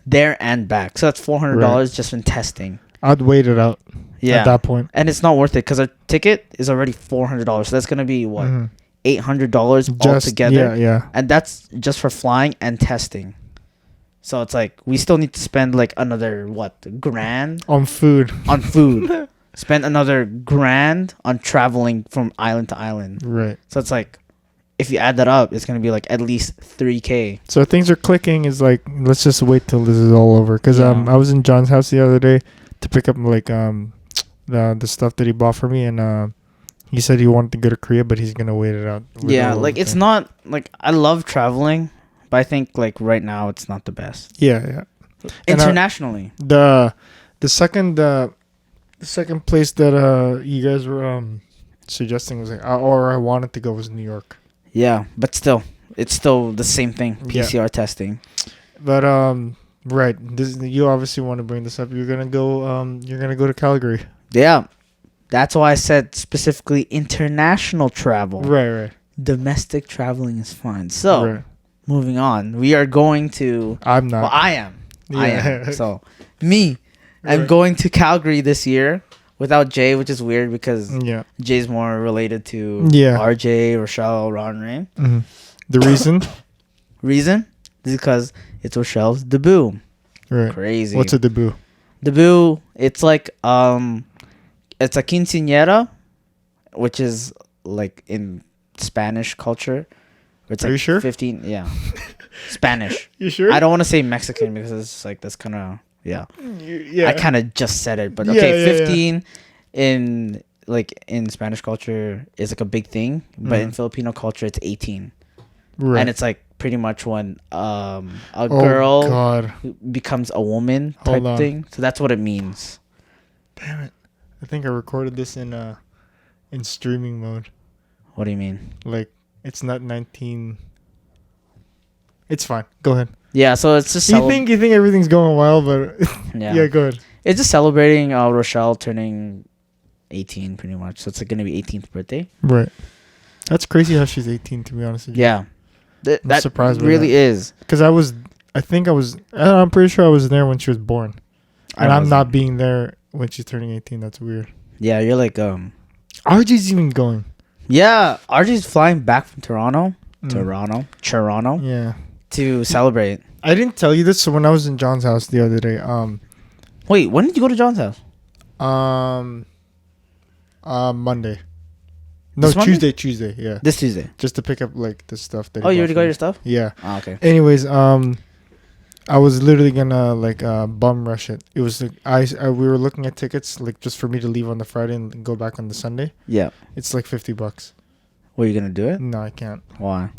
there and back. So that's $400 just in testing. I'd wait it out at that point. And it's not worth it because our ticket is already $400. So that's going to be what? $800 altogether. Yeah. And that's just for flying and testing. So it's like we still need to spend like another $1,000 on food. Spend another $1,000 on traveling from island to island. Right. So it's like, if you add that up, it's going to be like at least $3,000. So things are clicking. Is like, let's just wait till this is all over. Because I was in John's house the other day to pick up like the stuff that he bought for me. And he said he wanted to go to Korea, but he's going to wait it out. Yeah, like it's not, like I love traveling, but I think like right now it's not the best. Yeah. Internationally. The second place that you guys were suggesting was like, or I wanted to go was New York. Yeah, but still, it's still the same thing. PCR testing. But you obviously want to bring this up. You're gonna go. You're gonna go to Calgary. Yeah, that's why I said specifically international travel. Right. Domestic traveling is fine. So, moving on, we are going to. I'm not. Well, I am. Yeah. I am. So, me. I'm going to Calgary this year without Jay, which is weird because Jay's more related to RJ, Rochelle, Ron, Ray. Mm-hmm. The reason is because it's Rochelle's debut. Right. Crazy. What's a debut? Debut, it's like it's a quinceañera, which is like in Spanish culture. It's Are you sure? 15, Spanish. You sure? I don't want to say Mexican because it's like that's kind of. Yeah. I kind of just said it, but 15 in Spanish culture is like a big thing, but in Filipino culture it's 18. Right. And it's like pretty much when a girl becomes a woman type thing. So that's what it means. Damn it. I think I recorded this in streaming mode. What do you mean? Like it's not 19. It's fine. Go ahead. Yeah, so it's just... You think everything's going well, but... Yeah, go ahead. It's just celebrating Rochelle turning 18, pretty much. So it's like going to be 18th birthday. Right. That's crazy how she's 18, to be honest with you. Yeah. I'm surprised by really that. is. Because I'm pretty sure I was there when she was born. And I'm not being there when she's turning 18. That's weird. Yeah, you're like... RJ's even going. Yeah, RJ's flying back from Toronto. Toronto. Yeah. To celebrate. I didn't tell you this, so when I was in John's house the other day, wait, when did you go to John's house? Monday. No, Tuesday, yeah. This Tuesday. Just to pick up like the stuff that you already got your stuff? Yeah. Oh, okay. Anyways, I was literally gonna bum rush it. It was we were looking at tickets like just for me to leave on the Friday and go back on the Sunday. Yeah. It's like $50. Were you gonna do it? No, I can't. Why?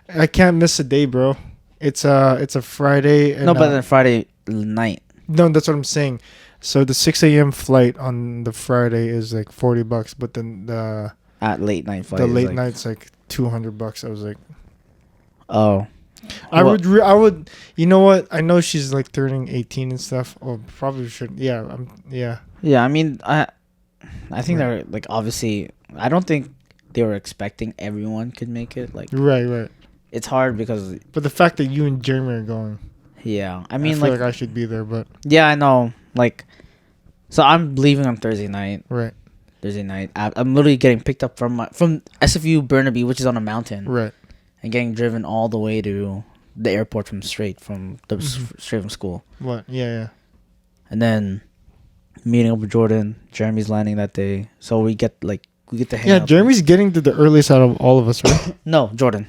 I can't miss a day, bro. It's a Friday. And, no, but then Friday night. No, that's what I'm saying. So the 6 a.m. flight on the Friday is like $40, but then the at late night flight, the late night's like $200. I was like, oh, I would. You know what? I know she's like turning 18 and stuff. Oh, probably should. Yeah, yeah. Yeah, I mean, I think they're like obviously. I don't think they were expecting everyone could make it. Like, right. It's hard because. But the fact that you and Jeremy are going. Yeah, I mean, I feel like I should be there, but. Yeah, I know. Like, so I'm leaving on Thursday night. Right. Thursday night. I'm literally getting picked up from SFU Burnaby, which is on a mountain. Right. And getting driven all the way to the airport straight from school. What? Yeah. And then meeting up with Jordan. Jeremy's landing that day, so we get to hang out. Yeah, Jeremy's getting to the earliest out of all of us, right? No, Jordan.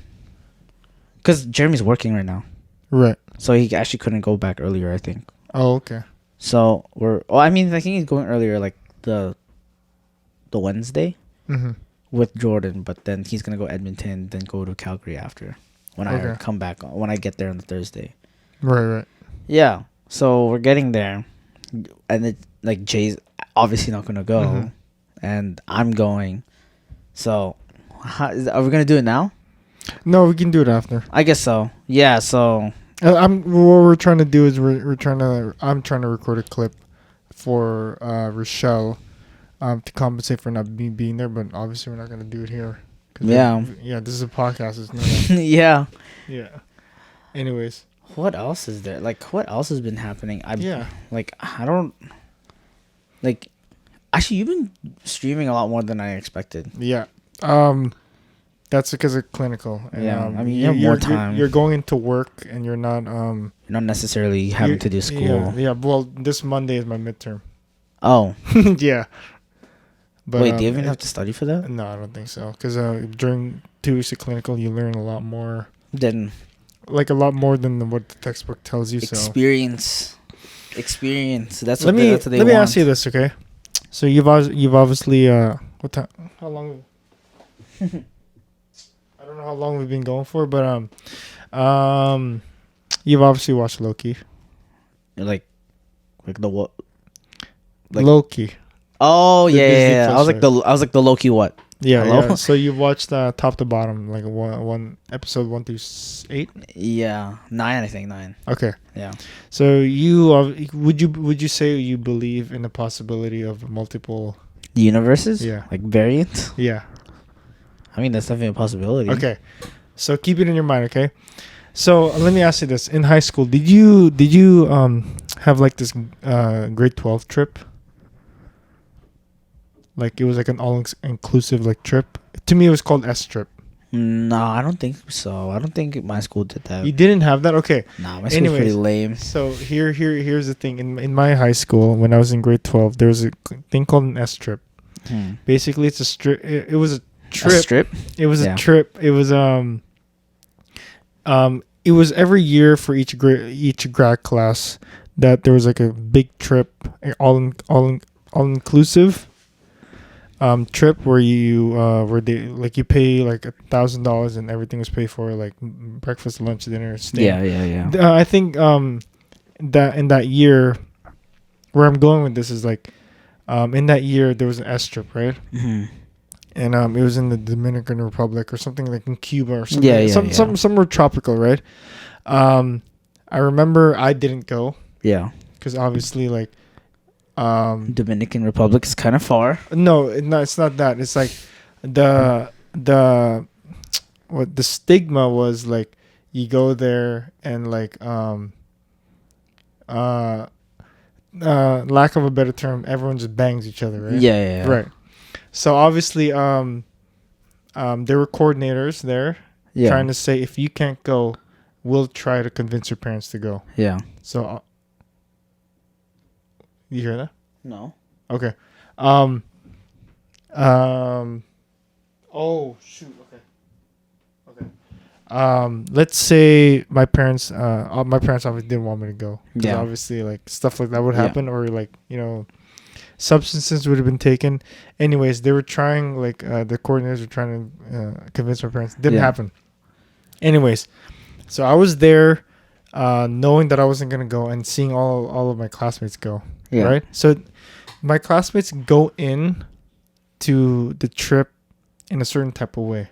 Because Jeremy's working right now. Right. So he actually couldn't go back earlier, I think. Oh, okay. So I think he's going earlier, like the Wednesday with Jordan, but then he's gonna go Edmonton, then go to Calgary after when I come back when I get there on the Thursday. Right. Yeah. So we're getting there, and it like Jay's obviously not gonna go, and I'm going. So, are we gonna do it now? No, we can do it after. I guess so. Yeah. So. What we're trying to do is I'm trying to record a clip for Rochelle to compensate for not being there, but obviously we're not going to do it here. Yeah. This is a podcast. It's not yeah. Yeah. Anyways. What else is there? Like, what else has been happening? Actually, you've been streaming a lot more than I expected. Yeah. That's because of clinical. And, yeah, I mean, you have more time. You're going into work, and you're not. You're not necessarily having to do school. Yeah. Well, this Monday is my midterm. Oh. yeah. But wait, do you even have to study for that? No, I don't think so. Because during 2 weeks of clinical, you learn a lot more. A lot more than what the textbook tells you. Experience. That's what they want. Let me ask you this, okay? So you've obviously what time? How long? I don't know how long we've been going for, but you've obviously watched Loki. Like the what? Like Loki. Oh yeah. I was like the Loki what? Yeah, yeah. So you've watched top to bottom, like one episode 1 through 8. Yeah, 9. I think 9. Okay. Yeah. So would you say you believe in the possibility of multiple universes? Yeah. Like variants? Yeah. I mean, that's definitely a possibility. Okay. So keep it in your mind, okay? So let me ask you this: in high school, did you have like this grade 12 trip? Like it was like an all-inclusive like trip. To me, it was called S trip. No, I don't think so. I don't think my school did that. You didn't have that? Okay. Nah, my school's pretty lame. So here's the thing. In my high school, when I was in grade 12, there was a thing called an S trip. Basically, it's a strip. It was a trip. A strip? It was a trip. It was it was every year for each grad class that there was like a big trip, all inclusive trip where you you pay like $1,000 and everything was paid for, like breakfast, lunch, dinner, stay. Yeah. I think that in that year, where I'm going with this is like in that year there was an S trip, right? And it was in the Dominican Republic or something, like in Cuba or something. Somewhere tropical, right? I remember I didn't go. Yeah. Because obviously, like, Dominican Republic is kind of far. No, it's not that. It's like the stigma was like you go there and like lack of a better term, everyone just bangs each other, right? Yeah. Right. So obviously, there were coordinators there trying to say, if you can't go, we'll try to convince your parents to go. Yeah. So, you hear that? No. Okay. Oh shoot. Okay. let's say my parents obviously didn't want me to go. Yeah. Obviously, like stuff like that would happen, or like substances would have been taken. Anyways, they were trying, like the coordinators were trying to convince my parents. Didn't happen. Anyways, so I was there, knowing that I wasn't gonna go, and seeing all of my classmates go. Yeah. Right. So my classmates go in to the trip in a certain type of way.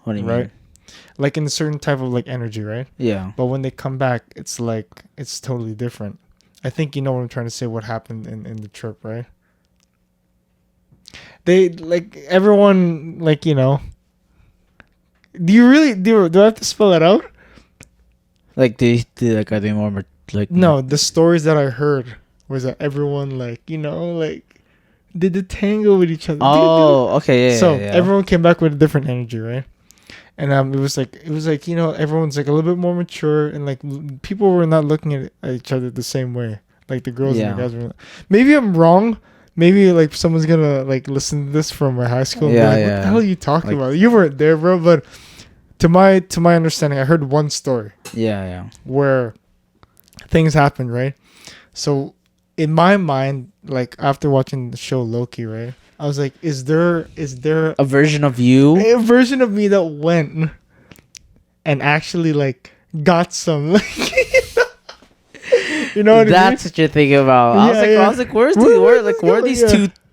What do you mean? Like in a certain type of like energy, right? Yeah. But when they come back, it's totally different. I think you know what I'm trying to say. What happened in the trip, right? They like everyone like Do you really do I have to spell it out? Like are they more like? No, the stories that I heard was that everyone like did the tango with each other. Oh, okay, yeah. So everyone came back with a different energy, right? And it was like everyone's like a little bit more mature, and like people were not looking at each other the same way. Like the girls and the guys were. Maybe I'm wrong. Maybe like someone's gonna like listen to this from my high school. And be like, what the hell are you talking about? You weren't there, bro. But to my understanding, I heard one story. Yeah. Where things happened, right? So in my mind, like after watching the show Loki, right? I was like, is there a version of you? A version of me that went and actually like got some, like, you know what I mean? That's what you're thinking about. I was like, where are these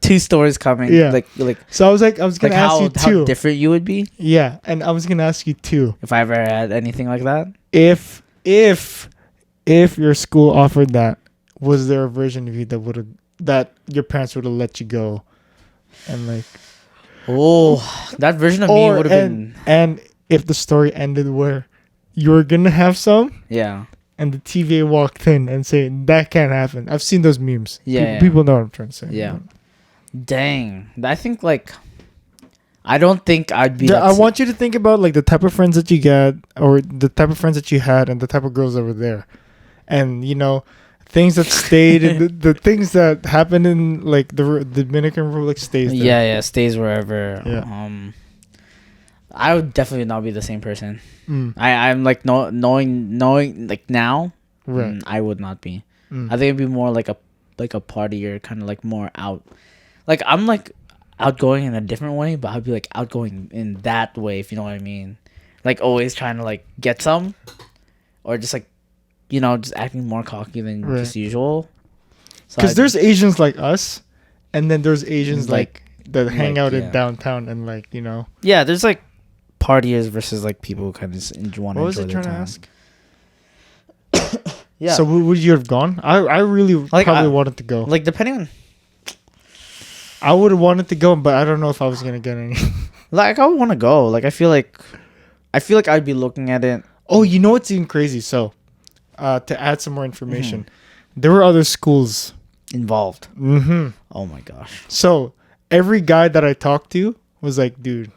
two stories coming? Yeah. Like. So I was gonna ask you two. How different you would be? Yeah, and I was gonna ask you two. If I ever had anything like that. If your school offered that, was there a version of you that your parents would have let you go? And like, that version of me would have been. And if the story ended where you were gonna have some, and the TVA walked in and said that can't happen. I've seen those memes. People know what I'm trying to say. Yeah. Dang, I think like, I don't think I'd be. I want you to think about like the type of friends that you get, or the type of friends that you had, and the type of girls that were there, and things that stayed and the things that happened in like the Dominican Republic stays there. Yeah, stays wherever. Yeah. I would definitely not be the same person. I'm like knowing like now, right. I would not be. I think it'd be more like a partier, kind of like more out. Like I'm like outgoing in a different way, but I'd be like outgoing in that way, if you know what I mean. Like always trying to like get some, or just like, just acting more cocky than just usual. Because there's Asians like us, and then there's Asians like that hang out in downtown and like, Yeah, there's like partiers versus like people who kind of just want to enjoy their time. What was I trying to ask? Yeah. So would you have gone? I really probably wanted to go. Like depending on. I would have wanted to go, but I don't know if I was gonna get any. Like I would want to go. Like I feel like I'd be looking at it. Oh, you know what's even crazy? So. To add some more information, there were other schools involved. Mm-hmm. Oh my gosh! So every guy that I talked to was like, "Dude,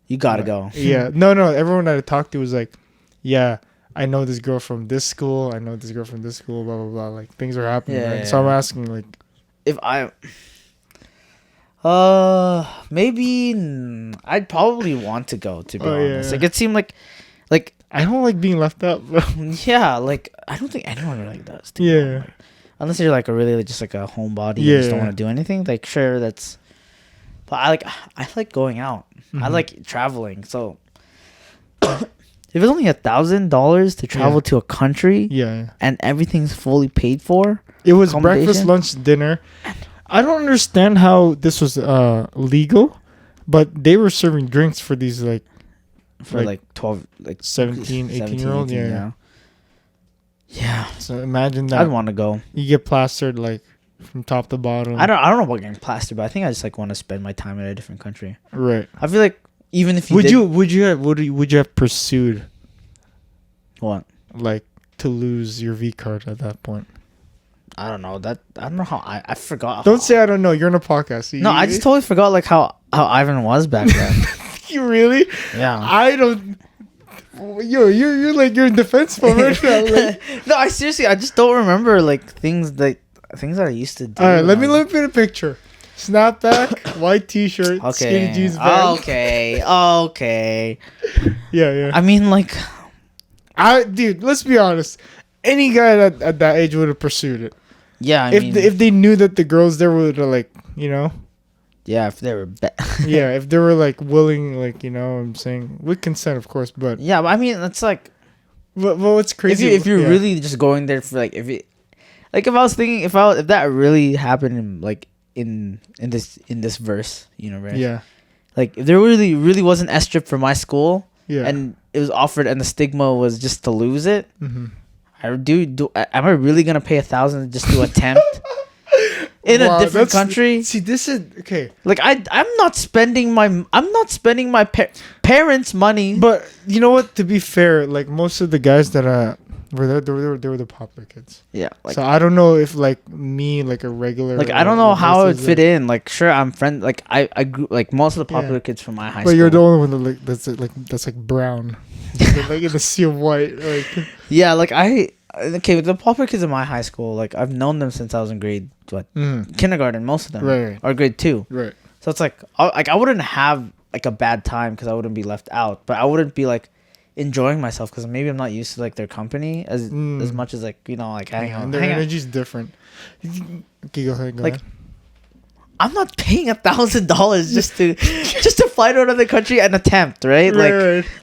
you gotta go." Yeah, no. Everyone that I talked to was like, "Yeah, I know this girl from this school. I know this girl from this school. Blah blah blah. Like things are happening." Yeah, right? Yeah. So I'm asking, like, if maybe I'd probably want to go. To be honest, like it seemed like. I don't like being left out, bro. Yeah, like I don't think anyone really does. Yeah, unless you're like a really just like a homebody, you just don't want to do anything. Like sure, that's. But I like going out. I like traveling. So if it's only $1,000 to travel to a country, and everything's fully paid for, it was breakfast, lunch, dinner. I don't understand how this was legal, but they were serving drinks for these like. For like 12, like 17, 18-year-old, yeah. So imagine that. I'd want to go. You get plastered like from top to bottom. I don't know about getting plastered, but I think I just like want to spend my time in a different country. Right. I feel like even if you would you have pursued what, like to lose your V card at that point? I don't know that. I don't know how I forgot. Don't say I don't know. You're in a podcast. No, I just totally forgot like how Ivan was back then. You really? Yeah. I don't. You're like you're in defense mode right now. Like. No, I just don't remember like things that I used to do. All right, let me paint a picture. Snapback, white t-shirt, skinny jeans. Okay. Yeah. I mean, like, dude, let's be honest. Any guy at that age would have pursued it. Yeah, if they knew that the girls there would have, like, you know. Yeah, if they were. Yeah, if they were like willing, like, you know, I'm saying with consent, of course, but. Yeah, but I mean, it's like. But what's crazy? If you're really just going there for like if I was thinking if that really happened in this verse, you know, right? Yeah. Like if there really was an S strip for my school, yeah, and it was offered, and the stigma was just to lose it. Mm-hmm. Am I really gonna pay $1,000 just to attempt in a different country? See, this is okay. Like I'm not spending my parents' money. But you know what? To be fair, like most of the guys that were there, they were the popular kids. Yeah. Like, so I don't know if like me, like a regular. Like I don't know how it would fit in. Like sure, I'm friends. Like I grew like most of the popular kids from my high school. But you're the only one that's like brown, like in the sea of white. Like yeah, like with the popular kids in my high school, like I've known them since I was in grade kindergarten. Most of them, right, or grade 2. Right. So it's like I wouldn't have like a bad time because I wouldn't be left out, but I wouldn't be like enjoying myself because maybe I'm not used to like their company as much as like, you know, like hanging out. And their energy's different. Okay, go ahead. Go ahead. I'm not paying $1,000 just to fly to another country and attempt, right?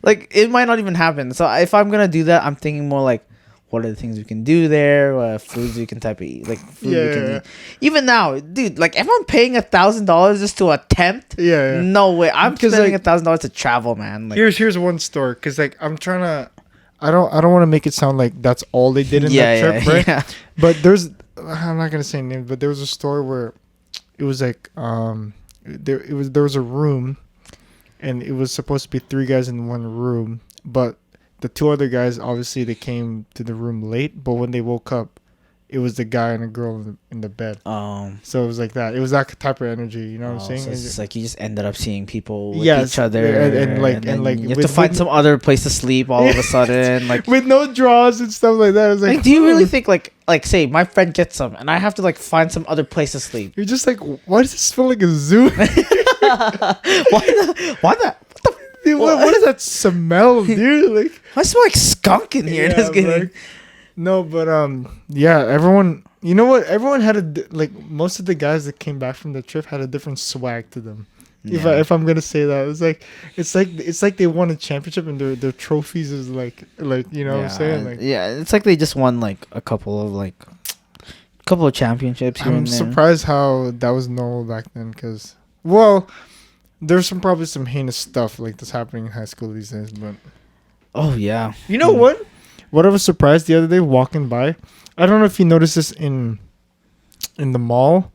Like it might not even happen. So if I'm gonna do that, I'm thinking more like, what are the things we can do there? What foods we can eat? Like food we can eat. Even now, dude, like if I'm paying $1,000 just to attempt, no way. I'm spending $1,000 to travel, man. Like, here's one story, because like I'm trying to, I don't want to make it sound like that's all they did in that trip, right? Yeah. But I'm not gonna say names, but there was a story where it was like there was a room, and it was supposed to be 3 guys in one room, but the 2 other guys, obviously, they came to the room late, but when they woke up, it was the guy and a girl in the bed. So it was like that. It was that type of energy, you know what I'm saying? So it's just like you just ended up seeing people with each other, and you have to find some other place to sleep all of a sudden, like with no drawers and stuff like that. I was like, do you really think like say my friend gets some and I have to like find some other place to sleep? You're just like, why does this feel like a zoo? Why the? Dude, what is that smell, dude? Like, I smell like skunk in here. Like, no, but yeah, everyone. You know what? Everyone had most of the guys that came back from the trip had a different swag to them. Yeah. If I'm gonna say that, it's like they won a championship and their trophies is like you know what I'm saying? Like, yeah, it's like they just won like a couple of championships. I'm surprised how that was normal back then, because there's probably some heinous stuff like this happening in high school these days, but oh yeah, you know what? What I was surprised the other day walking by, I don't know if you noticed this in the mall,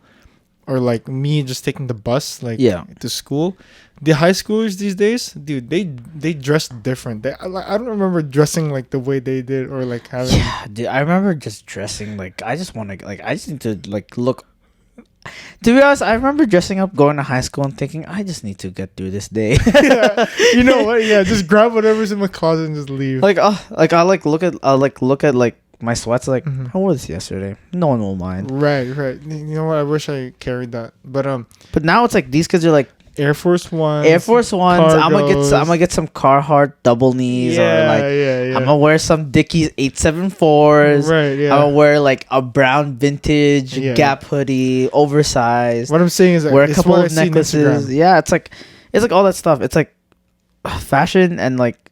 or like me just taking the bus to school. The high schoolers these days, dude, they dress different. I don't remember dressing like the way they did, or like having. Yeah, dude, I remember just dressing like I just need to like look. To be honest, I remember dressing up, going to high school, and thinking, I just need to get through this day. Yeah. You know what? Yeah, just grab whatever's in my closet and just leave. Like, I look at like my sweats. Like, I wore this yesterday. No one will mind. Right. You know what? I wish I carried that, but now it's like these kids are like Air Force Ones. I'm gonna get some Carhartt double knees, or like I'm gonna wear some Dickies 874s. Right, yeah. I'm gonna wear like a brown vintage Gap hoodie, oversized. What I'm saying is, wear a couple of necklaces. Yeah, it's like all that stuff. It's like fashion and like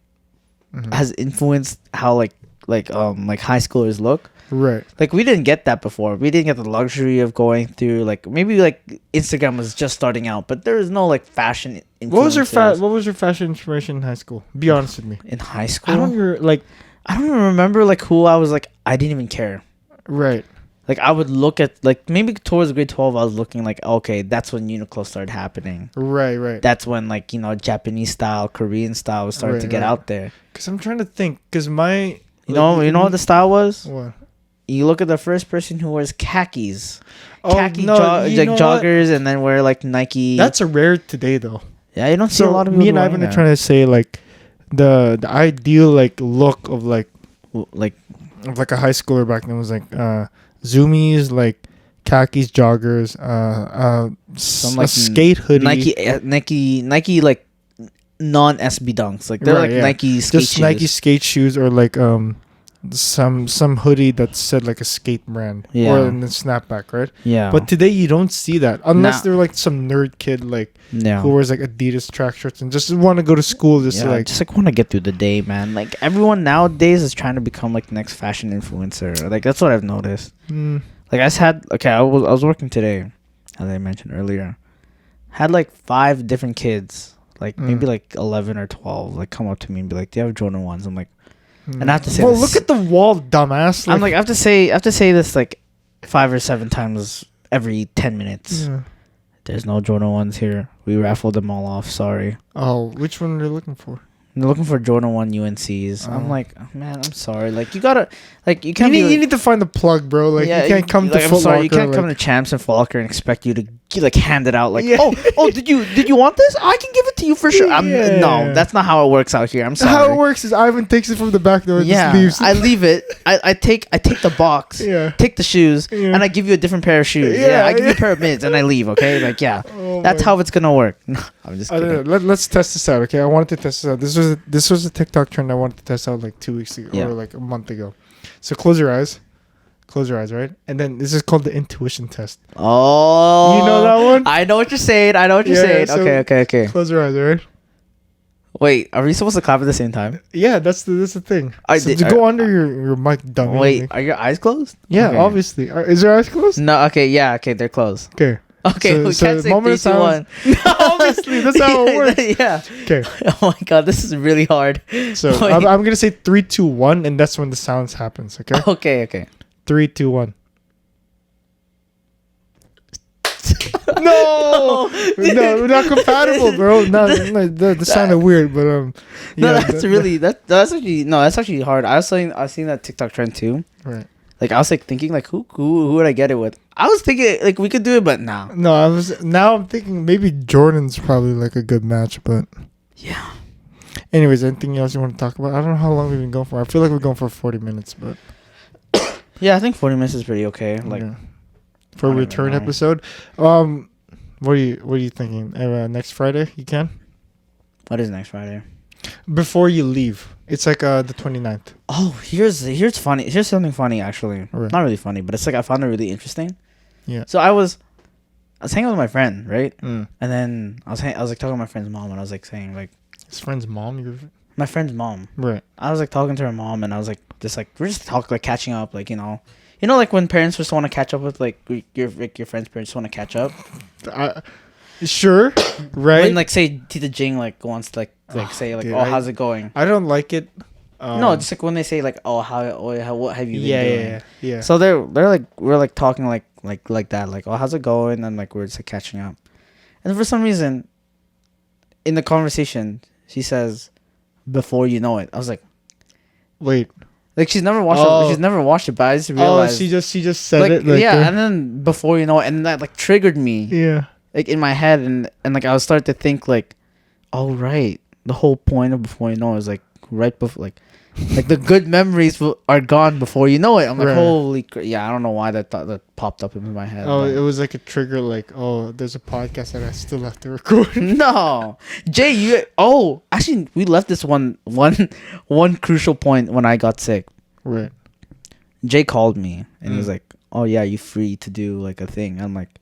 has influenced how like high schoolers look. Right. Like we didn't get that before. We didn't get the luxury of going through like maybe like Instagram was just starting out, but there was no like fashion influencers. What was your fashion inspiration in high school? Be honest with me. In high school? I don't even remember like who I was like I didn't even care. Right. Like I would look at like maybe towards grade 12 I was looking like okay, that's when Uniqlo started happening. Right. That's when like, you know, Japanese style, Korean style was starting to get out there. Cuz I'm trying to think, cuz my you know what the style was? What? You look at the first person who wears khakis. Joggers, and then wear like Nike. That's a rare today though. Yeah, you don't see a lot of people. Me and Ivan are trying to say like the ideal like look of like a high schooler back then was like zoomies, like khakis, joggers, some like skate hoodie, Nike like non SB dunks, like they're Nike skate just shoes. Nike skate shoes, or like some hoodie that said like a skate brand, or in the snapback, right? Yeah. But today you don't see that unless they're like some nerd kid like who wears like Adidas track shirts and just want to go to school, just want to get through the day, man. Like everyone nowadays is trying to become like the next fashion influencer. Like that's what I've noticed. Like I was working today, as I mentioned earlier. Had like 5 different kids, like maybe like 11 or 12, like come up to me and be like, "Do you have Jordan 1s?" I'm like. And I have to say, well, look at the wall, dumbass. I'm like, I have to say this like 5 or 7 times every 10 minutes. Yeah. There's no Jordan 1s here. We raffled them all off. Sorry. Oh, which one are they looking for? They're looking for Jordan 1 UNCs. I'm like, man, I'm sorry. Like, you gotta, like, you can't. You need to find the plug, bro. Like, you can't come to Foot Locker. I'm sorry, you can't come to Champs and Foot Locker and expect you to like hand it out. Like, oh, did you want this? I can give it to you for sure. No, that's not how it works out here. I'm sorry. How it works is Ivan takes it from the back door and just leaves. I leave it. I take the box, take the shoes, and I give you a different pair of shoes. I give you a pair of mids and I leave. Okay, like that's how it's gonna work. I'm just kidding. Let's test this out. Okay, I wanted to test this out. This was a TikTok trend I wanted to test out like 2 weeks ago or like a month ago. So close your eyes, right? And then this is called the intuition test. Oh, you know that one? I know what you're saying. So okay. Close your eyes, all right? Wait, are we supposed to clap at the same time? Yeah, that's the thing. Go under your mic, dummy. Wait, are your eyes closed? Yeah, obviously. Is your eyes closed? No. Okay. Yeah. Okay, they're closed. Okay. Okay, we can't say 3, 2, 1. Obviously, that's how it works. Yeah. Okay. Oh my god, this is really hard. So I'm gonna say 3, 2, 1, and that's when the sounds happens. Okay. Okay. 3, 2, 1. No, we're not compatible, bro. No, that sounded weird, but that's actually hard. I was seeing that TikTok trend too. Right. Like I was like thinking like who would I get it with? I was thinking like we could do it, but now. No, I'm thinking maybe Jordan's probably like a good match, but yeah. Anyways, anything else you want to talk about? I don't know how long we've been going for. I feel like we're going for 40 minutes, but yeah, I think 40 minutes is pretty okay. Like for a return episode. What are you thinking? Next Friday you can? What is next Friday? Before you leave. It's like the 29th. Oh, here's funny. Here's something funny actually. Right. Not really funny, but it's like I found it really interesting. Yeah. So I was hanging with my friend, right? And then I was like talking to my friend's mom, and I was like saying like his friend's mom. My friend's mom. Right. I was like talking to her mom, and I was like we're just talking like catching up, like you know like when parents just want to catch up with like your friend's parents just want to catch up. Sure, right? When like say Tita Jing like wants to like say like, dude, how's it going? I don't like it. No, just like when they say like, what have you been doing? Yeah. So they're like we're like talking like that, like, oh, how's it going? And like we're just like catching up. And for some reason, in the conversation, she says, "Before you know it." I was like, wait. Like she's never watched it. She's never watched it, but I just realized. Oh, she just said like, it. Like and then before you know it, and that like triggered me. Yeah. Like in my head, and like I was starting to think like, oh right, the whole point of before you know it is like right before like the good memories are gone before you know it. I'm like, holy I don't know why that popped up in my head. Oh, it was like a trigger, like, oh, there's a podcast that I still have to record. No, Jay, actually we left this one crucial point when I got sick. Right. Jay called me and he was like, oh yeah, you free to do like a thing? I'm like,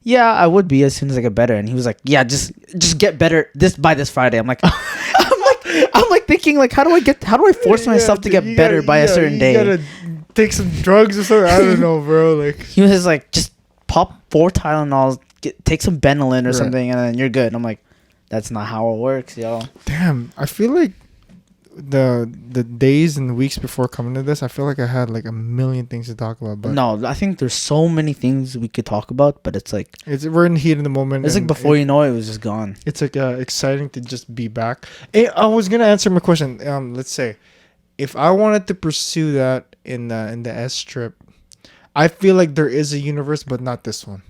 yeah, I would be as soon as I get better. And he was like, yeah, just get better by this Friday. I'm like, I'm like thinking like, how do I force myself to get better by a certain day? You gotta take some drugs or something. I don't know, bro. Like he was like, just pop 4 Tylenols, take some Benylin or something, and then you're good. And I'm like, that's not how it works, yo. Damn, I feel like the days and weeks before coming to this, I feel like I had like a million things to talk about. But no, I think there's so many things we could talk about, but it's like we're in the heat in the moment. It's like before you know it was just gone. It's like exciting to just be back. I was gonna answer my question. Let's say if I wanted to pursue that in the S strip, I feel like there is a universe, but not this one.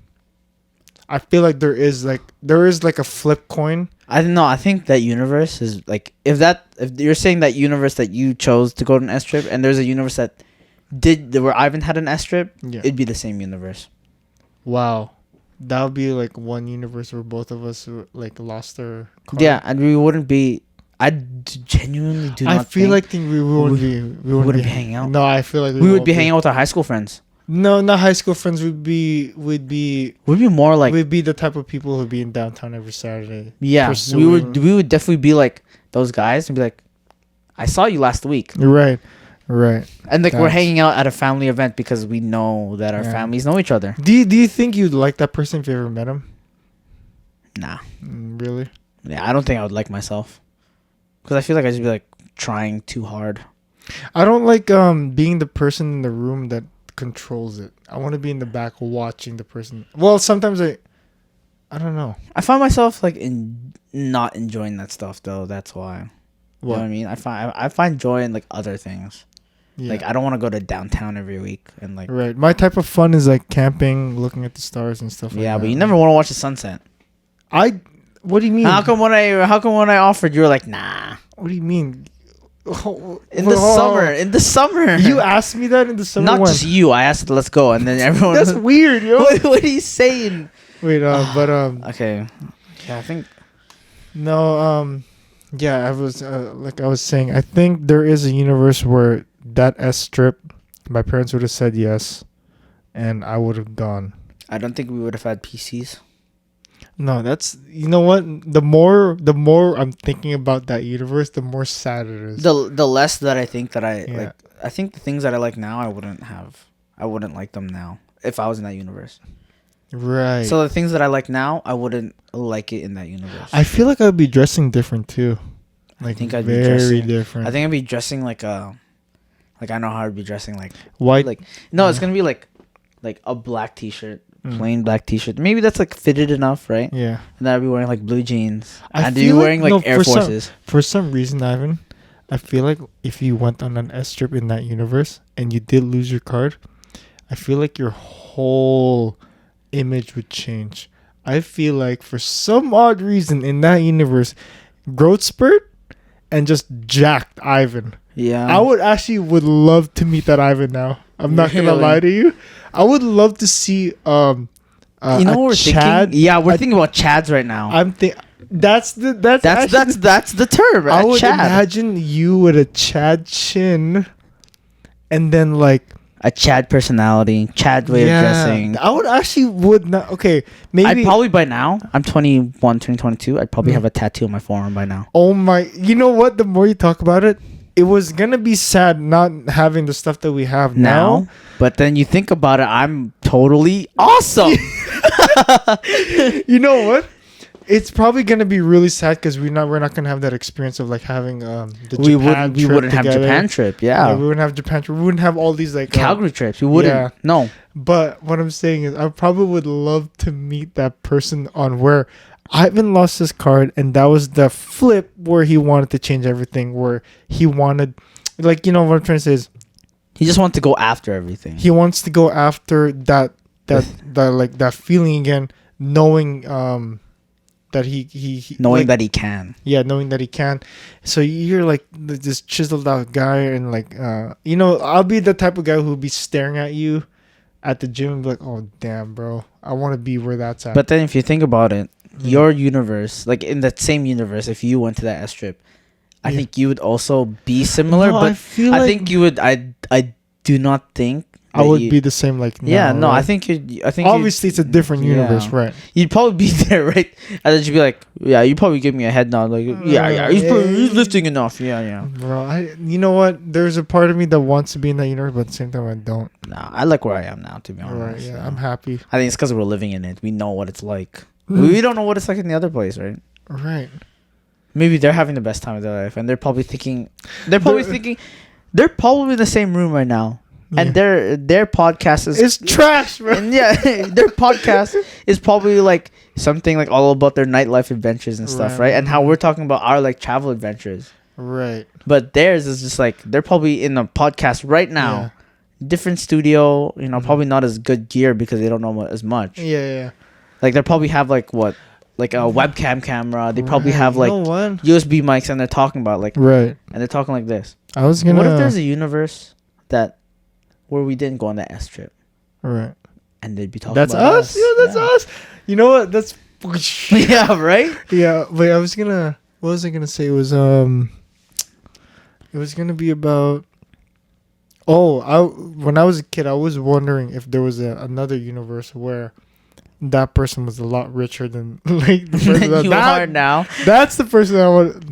I feel like there is like a flip coin. I don't know. I think that universe is like if you're saying that universe that you chose to go to an S trip, and there's a universe that where Ivan had an S trip, it'd be the same universe. Wow. That would be like one universe where both of us like lost our card. Yeah, and we wouldn't be. I genuinely do not. I feel like we wouldn't be hanging out. No, I feel like we would be hanging out with our high school friends. No, not high school friends. We'd be more like. We'd be the type of people who'd be in downtown every Saturday. Yeah, we would definitely be like those guys and be like, I saw you last week. Right. And like we're hanging out at a family event because we know that our families know each other. Do you think you'd like that person if you ever met him? Nah. Really? Yeah, I don't think I would like myself. Because I feel like I'd just be like trying too hard. I don't like being the person in the room that controls it. I want to be in the back watching the person. Well, sometimes I don't know. I find myself like not enjoying that stuff though. That's why. You know what I mean? I find joy in like other things. Yeah. Like I don't want to go to downtown every week and like. Right. My type of fun is like camping, looking at the stars and stuff like that. Yeah, but you never want to watch the sunset. What do you mean? How come when I offered you were like, nah? What do you mean? In the summer. You asked me that in the summer. Not just you. I asked, let's go, and then everyone. That's weird, yo. What are you saying? Wait, Okay. Yeah, I think. No, yeah, I was saying, I think there is a universe where that S strip, my parents would have said yes, and I would have gone. I don't think we would have had PCs. No, that's, you know what? The more I'm thinking about that universe, the more sad it is. The less that I think that like. I think the things that I like now, I wouldn't like them now if I was in that universe. Right. So the things that I like now, I wouldn't like it in that universe. I feel like I'd be dressing different too. Like, I think I'd be dressing different. I think I'd be dressing like I know how I'd be dressing like white. Like no, it's gonna be like a black t-shirt. Plain black t-shirt. Maybe that's like fitted enough, right? Yeah. And then I'd be wearing like blue jeans. I'd be wearing like Air Forces. For some reason, Ivan, I feel like if you went on an S trip in that universe and you did lose your card, I feel like your whole image would change. I feel like for some odd reason in that universe, growth spurt and just jacked Ivan. Yeah. I would love to meet that Ivan now. I'm not gonna lie to you. I would love to see you know what we're Chad. Thinking? Yeah, we're thinking about Chads right now. That's the term. I would imagine you with a Chad chin, and then like a Chad personality, Chad way of dressing. I would not. Okay, maybe I'd probably by now. I'm 21, 22. I'd probably have a tattoo on my forearm by now. Oh my! You know what? The more you talk about it, it was gonna be sad not having the stuff that we have now. But then you think about it, I'm totally awesome. You know what? It's probably gonna be really sad because we're not gonna have that experience of like having the Japan trip. We wouldn't have Japan trip. Yeah, we wouldn't have Japan trip. We wouldn't have all these like Calgary trips. We wouldn't. Yeah. No. But what I'm saying is, I probably would love to meet that person on where Ivan lost his card, and that was the flip where he wanted to change everything. Where he wanted, like, you know what I'm trying to say is, he just wants to go after everything. He wants to go after that like that feeling again, knowing that he knowing like, that he can. Yeah, knowing that he can. So you're like this chiseled out guy, and like you know, I'll be the type of guy who'll be staring at you at the gym and be like, oh damn, bro, I want to be where that's at. But then if you think about it, your universe, like in that same universe, if you went to that S trip, I think you would also be similar. No, but I think you would. I do not think I would be the same. Like yeah, no, right? I think obviously it's a different universe, right? You'd probably be there, right? And then you'd be like, yeah, you probably give me a head nod, like he's lifting enough, yeah. Bro, you know what? There's a part of me that wants to be in that universe, but at the same time I don't. Nah, I like where I am now, to be honest. Right, yeah, I'm happy. I think it's because we're living in it. We know what it's like. We don't know what it's like in the other place, right? Right. Maybe they're having the best time of their life, and they're probably thinking they're probably in the same room right now. Yeah. And their podcast is trash, bro. And yeah, their podcast is probably like something like all about their nightlife adventures and stuff, right? And how we're talking about our like travel adventures. Right. But theirs is just like they're probably in a podcast right now. Yeah. Different studio, you know, probably not as good gear because they don't know as much. Yeah. Like they probably have like a webcam camera. They probably have like USB mics, and they're talking about like and they're talking like this. What if there's a universe where we didn't go on that S trip, right? and they'd be talking That's about us. Yeah, that's us. You know what? That's yeah, right. Yeah, but I was gonna. What was I gonna say? It was It was gonna be about. Oh, when I was a kid, I was wondering if there was another universe where that person was a lot richer than like the person you are now. That's the person I want.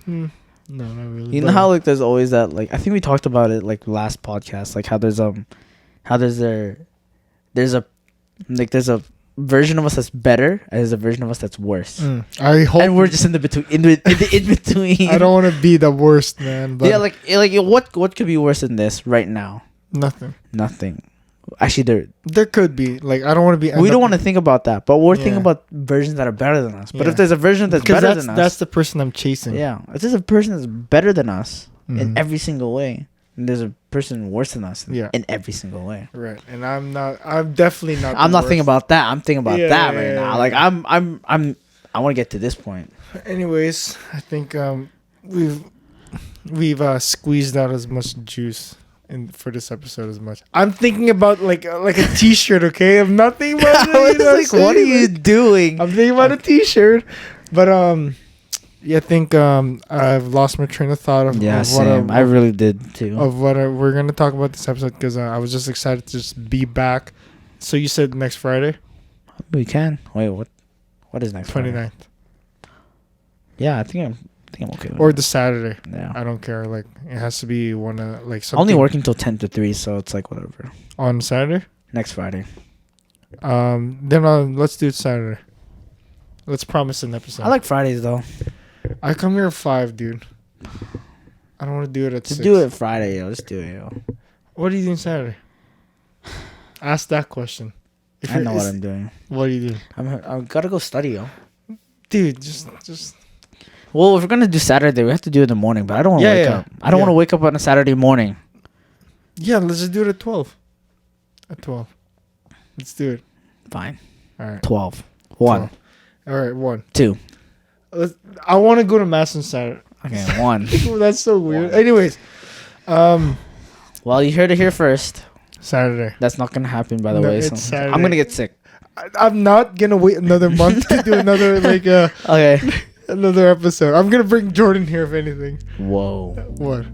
No, not really. You know how like there's always that like I think we talked about it like last podcast like how there's there's a version of us that's better and there's a version of us that's worse. I hope, and we're just in the between. In between. I don't want to be the worst, man. But yeah, like what could be worse than this right now? Nothing. Actually, there could be. Like I don't want to be. We don't want to think about that, but we're thinking about versions that are better than us. But if there's a version that's better than us, that's the person I'm chasing. Yeah, if there's a person that's better than us in every single way, and there's a person worse than us in every single way. Right, and I'm definitely not. I'm not thinking about that. I'm thinking about that right now. Like I want to get to this point. Anyways, I think we've squeezed out as much juice for this episode as much. I'm thinking about like a t-shirt. Okay, I'm not thinking about. What are you doing? I'm thinking about a t-shirt, but yeah, I think I've lost my train of thought of same. I really did too. Of what we're gonna talk about this episode because I was just excited to just be back. So you said next Friday? We can. Wait, what? What is next 29th. Friday? Yeah, I think I'm okay with or that. the Saturday. Yeah. I don't care. Like it has to be one like something. Only working till 10 to 3, so it's like whatever. On Saturday? Next Friday. Then let's do it Saturday. Let's promise an episode. I like Fridays though. I come here at 5, dude. I don't want to do it at 6. Just do it Friday, yo. Just do it, yo. What are you doing Saturday? Ask that question. I know what I'm doing. What are you doing? I'm gotta go study, yo. Dude, just. Well, if we're gonna do Saturday, we have to do it in the morning. But I don't want to wake up. I don't want to wake up on a Saturday morning. Yeah, let's just do it at 12. At 12. Let's do it. Fine. All right. 12. 1. 12. All right, 1. 2. I want to go to Mass on Saturday. Okay, 1. That's so weird. 1. Anyways, well, you heard it here first. Saturday. That's not gonna happen, by the way. It's Saturday. I'm gonna get sick. I'm not gonna wait another month to do another okay, another episode. I'm gonna bring Jordan here if anything. Whoa. What?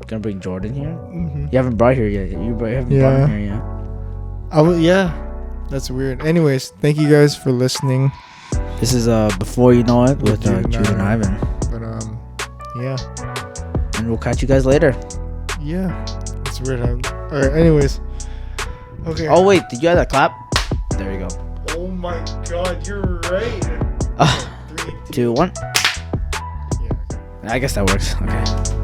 Gonna bring Jordan here? Mm-hmm. You haven't brought here yet. You haven't brought him here yet. I will. Yeah. That's weird. Anyways, thank you guys for listening. This is Before You Know It with Jude and Ivan. But yeah. And we'll catch you guys later. Yeah. It's weird. All right. Anyways. Okay. Oh wait, did you have that clap? There you go. Oh my God, you're right. 3, 2, 1. Yeah. I guess that works. Okay.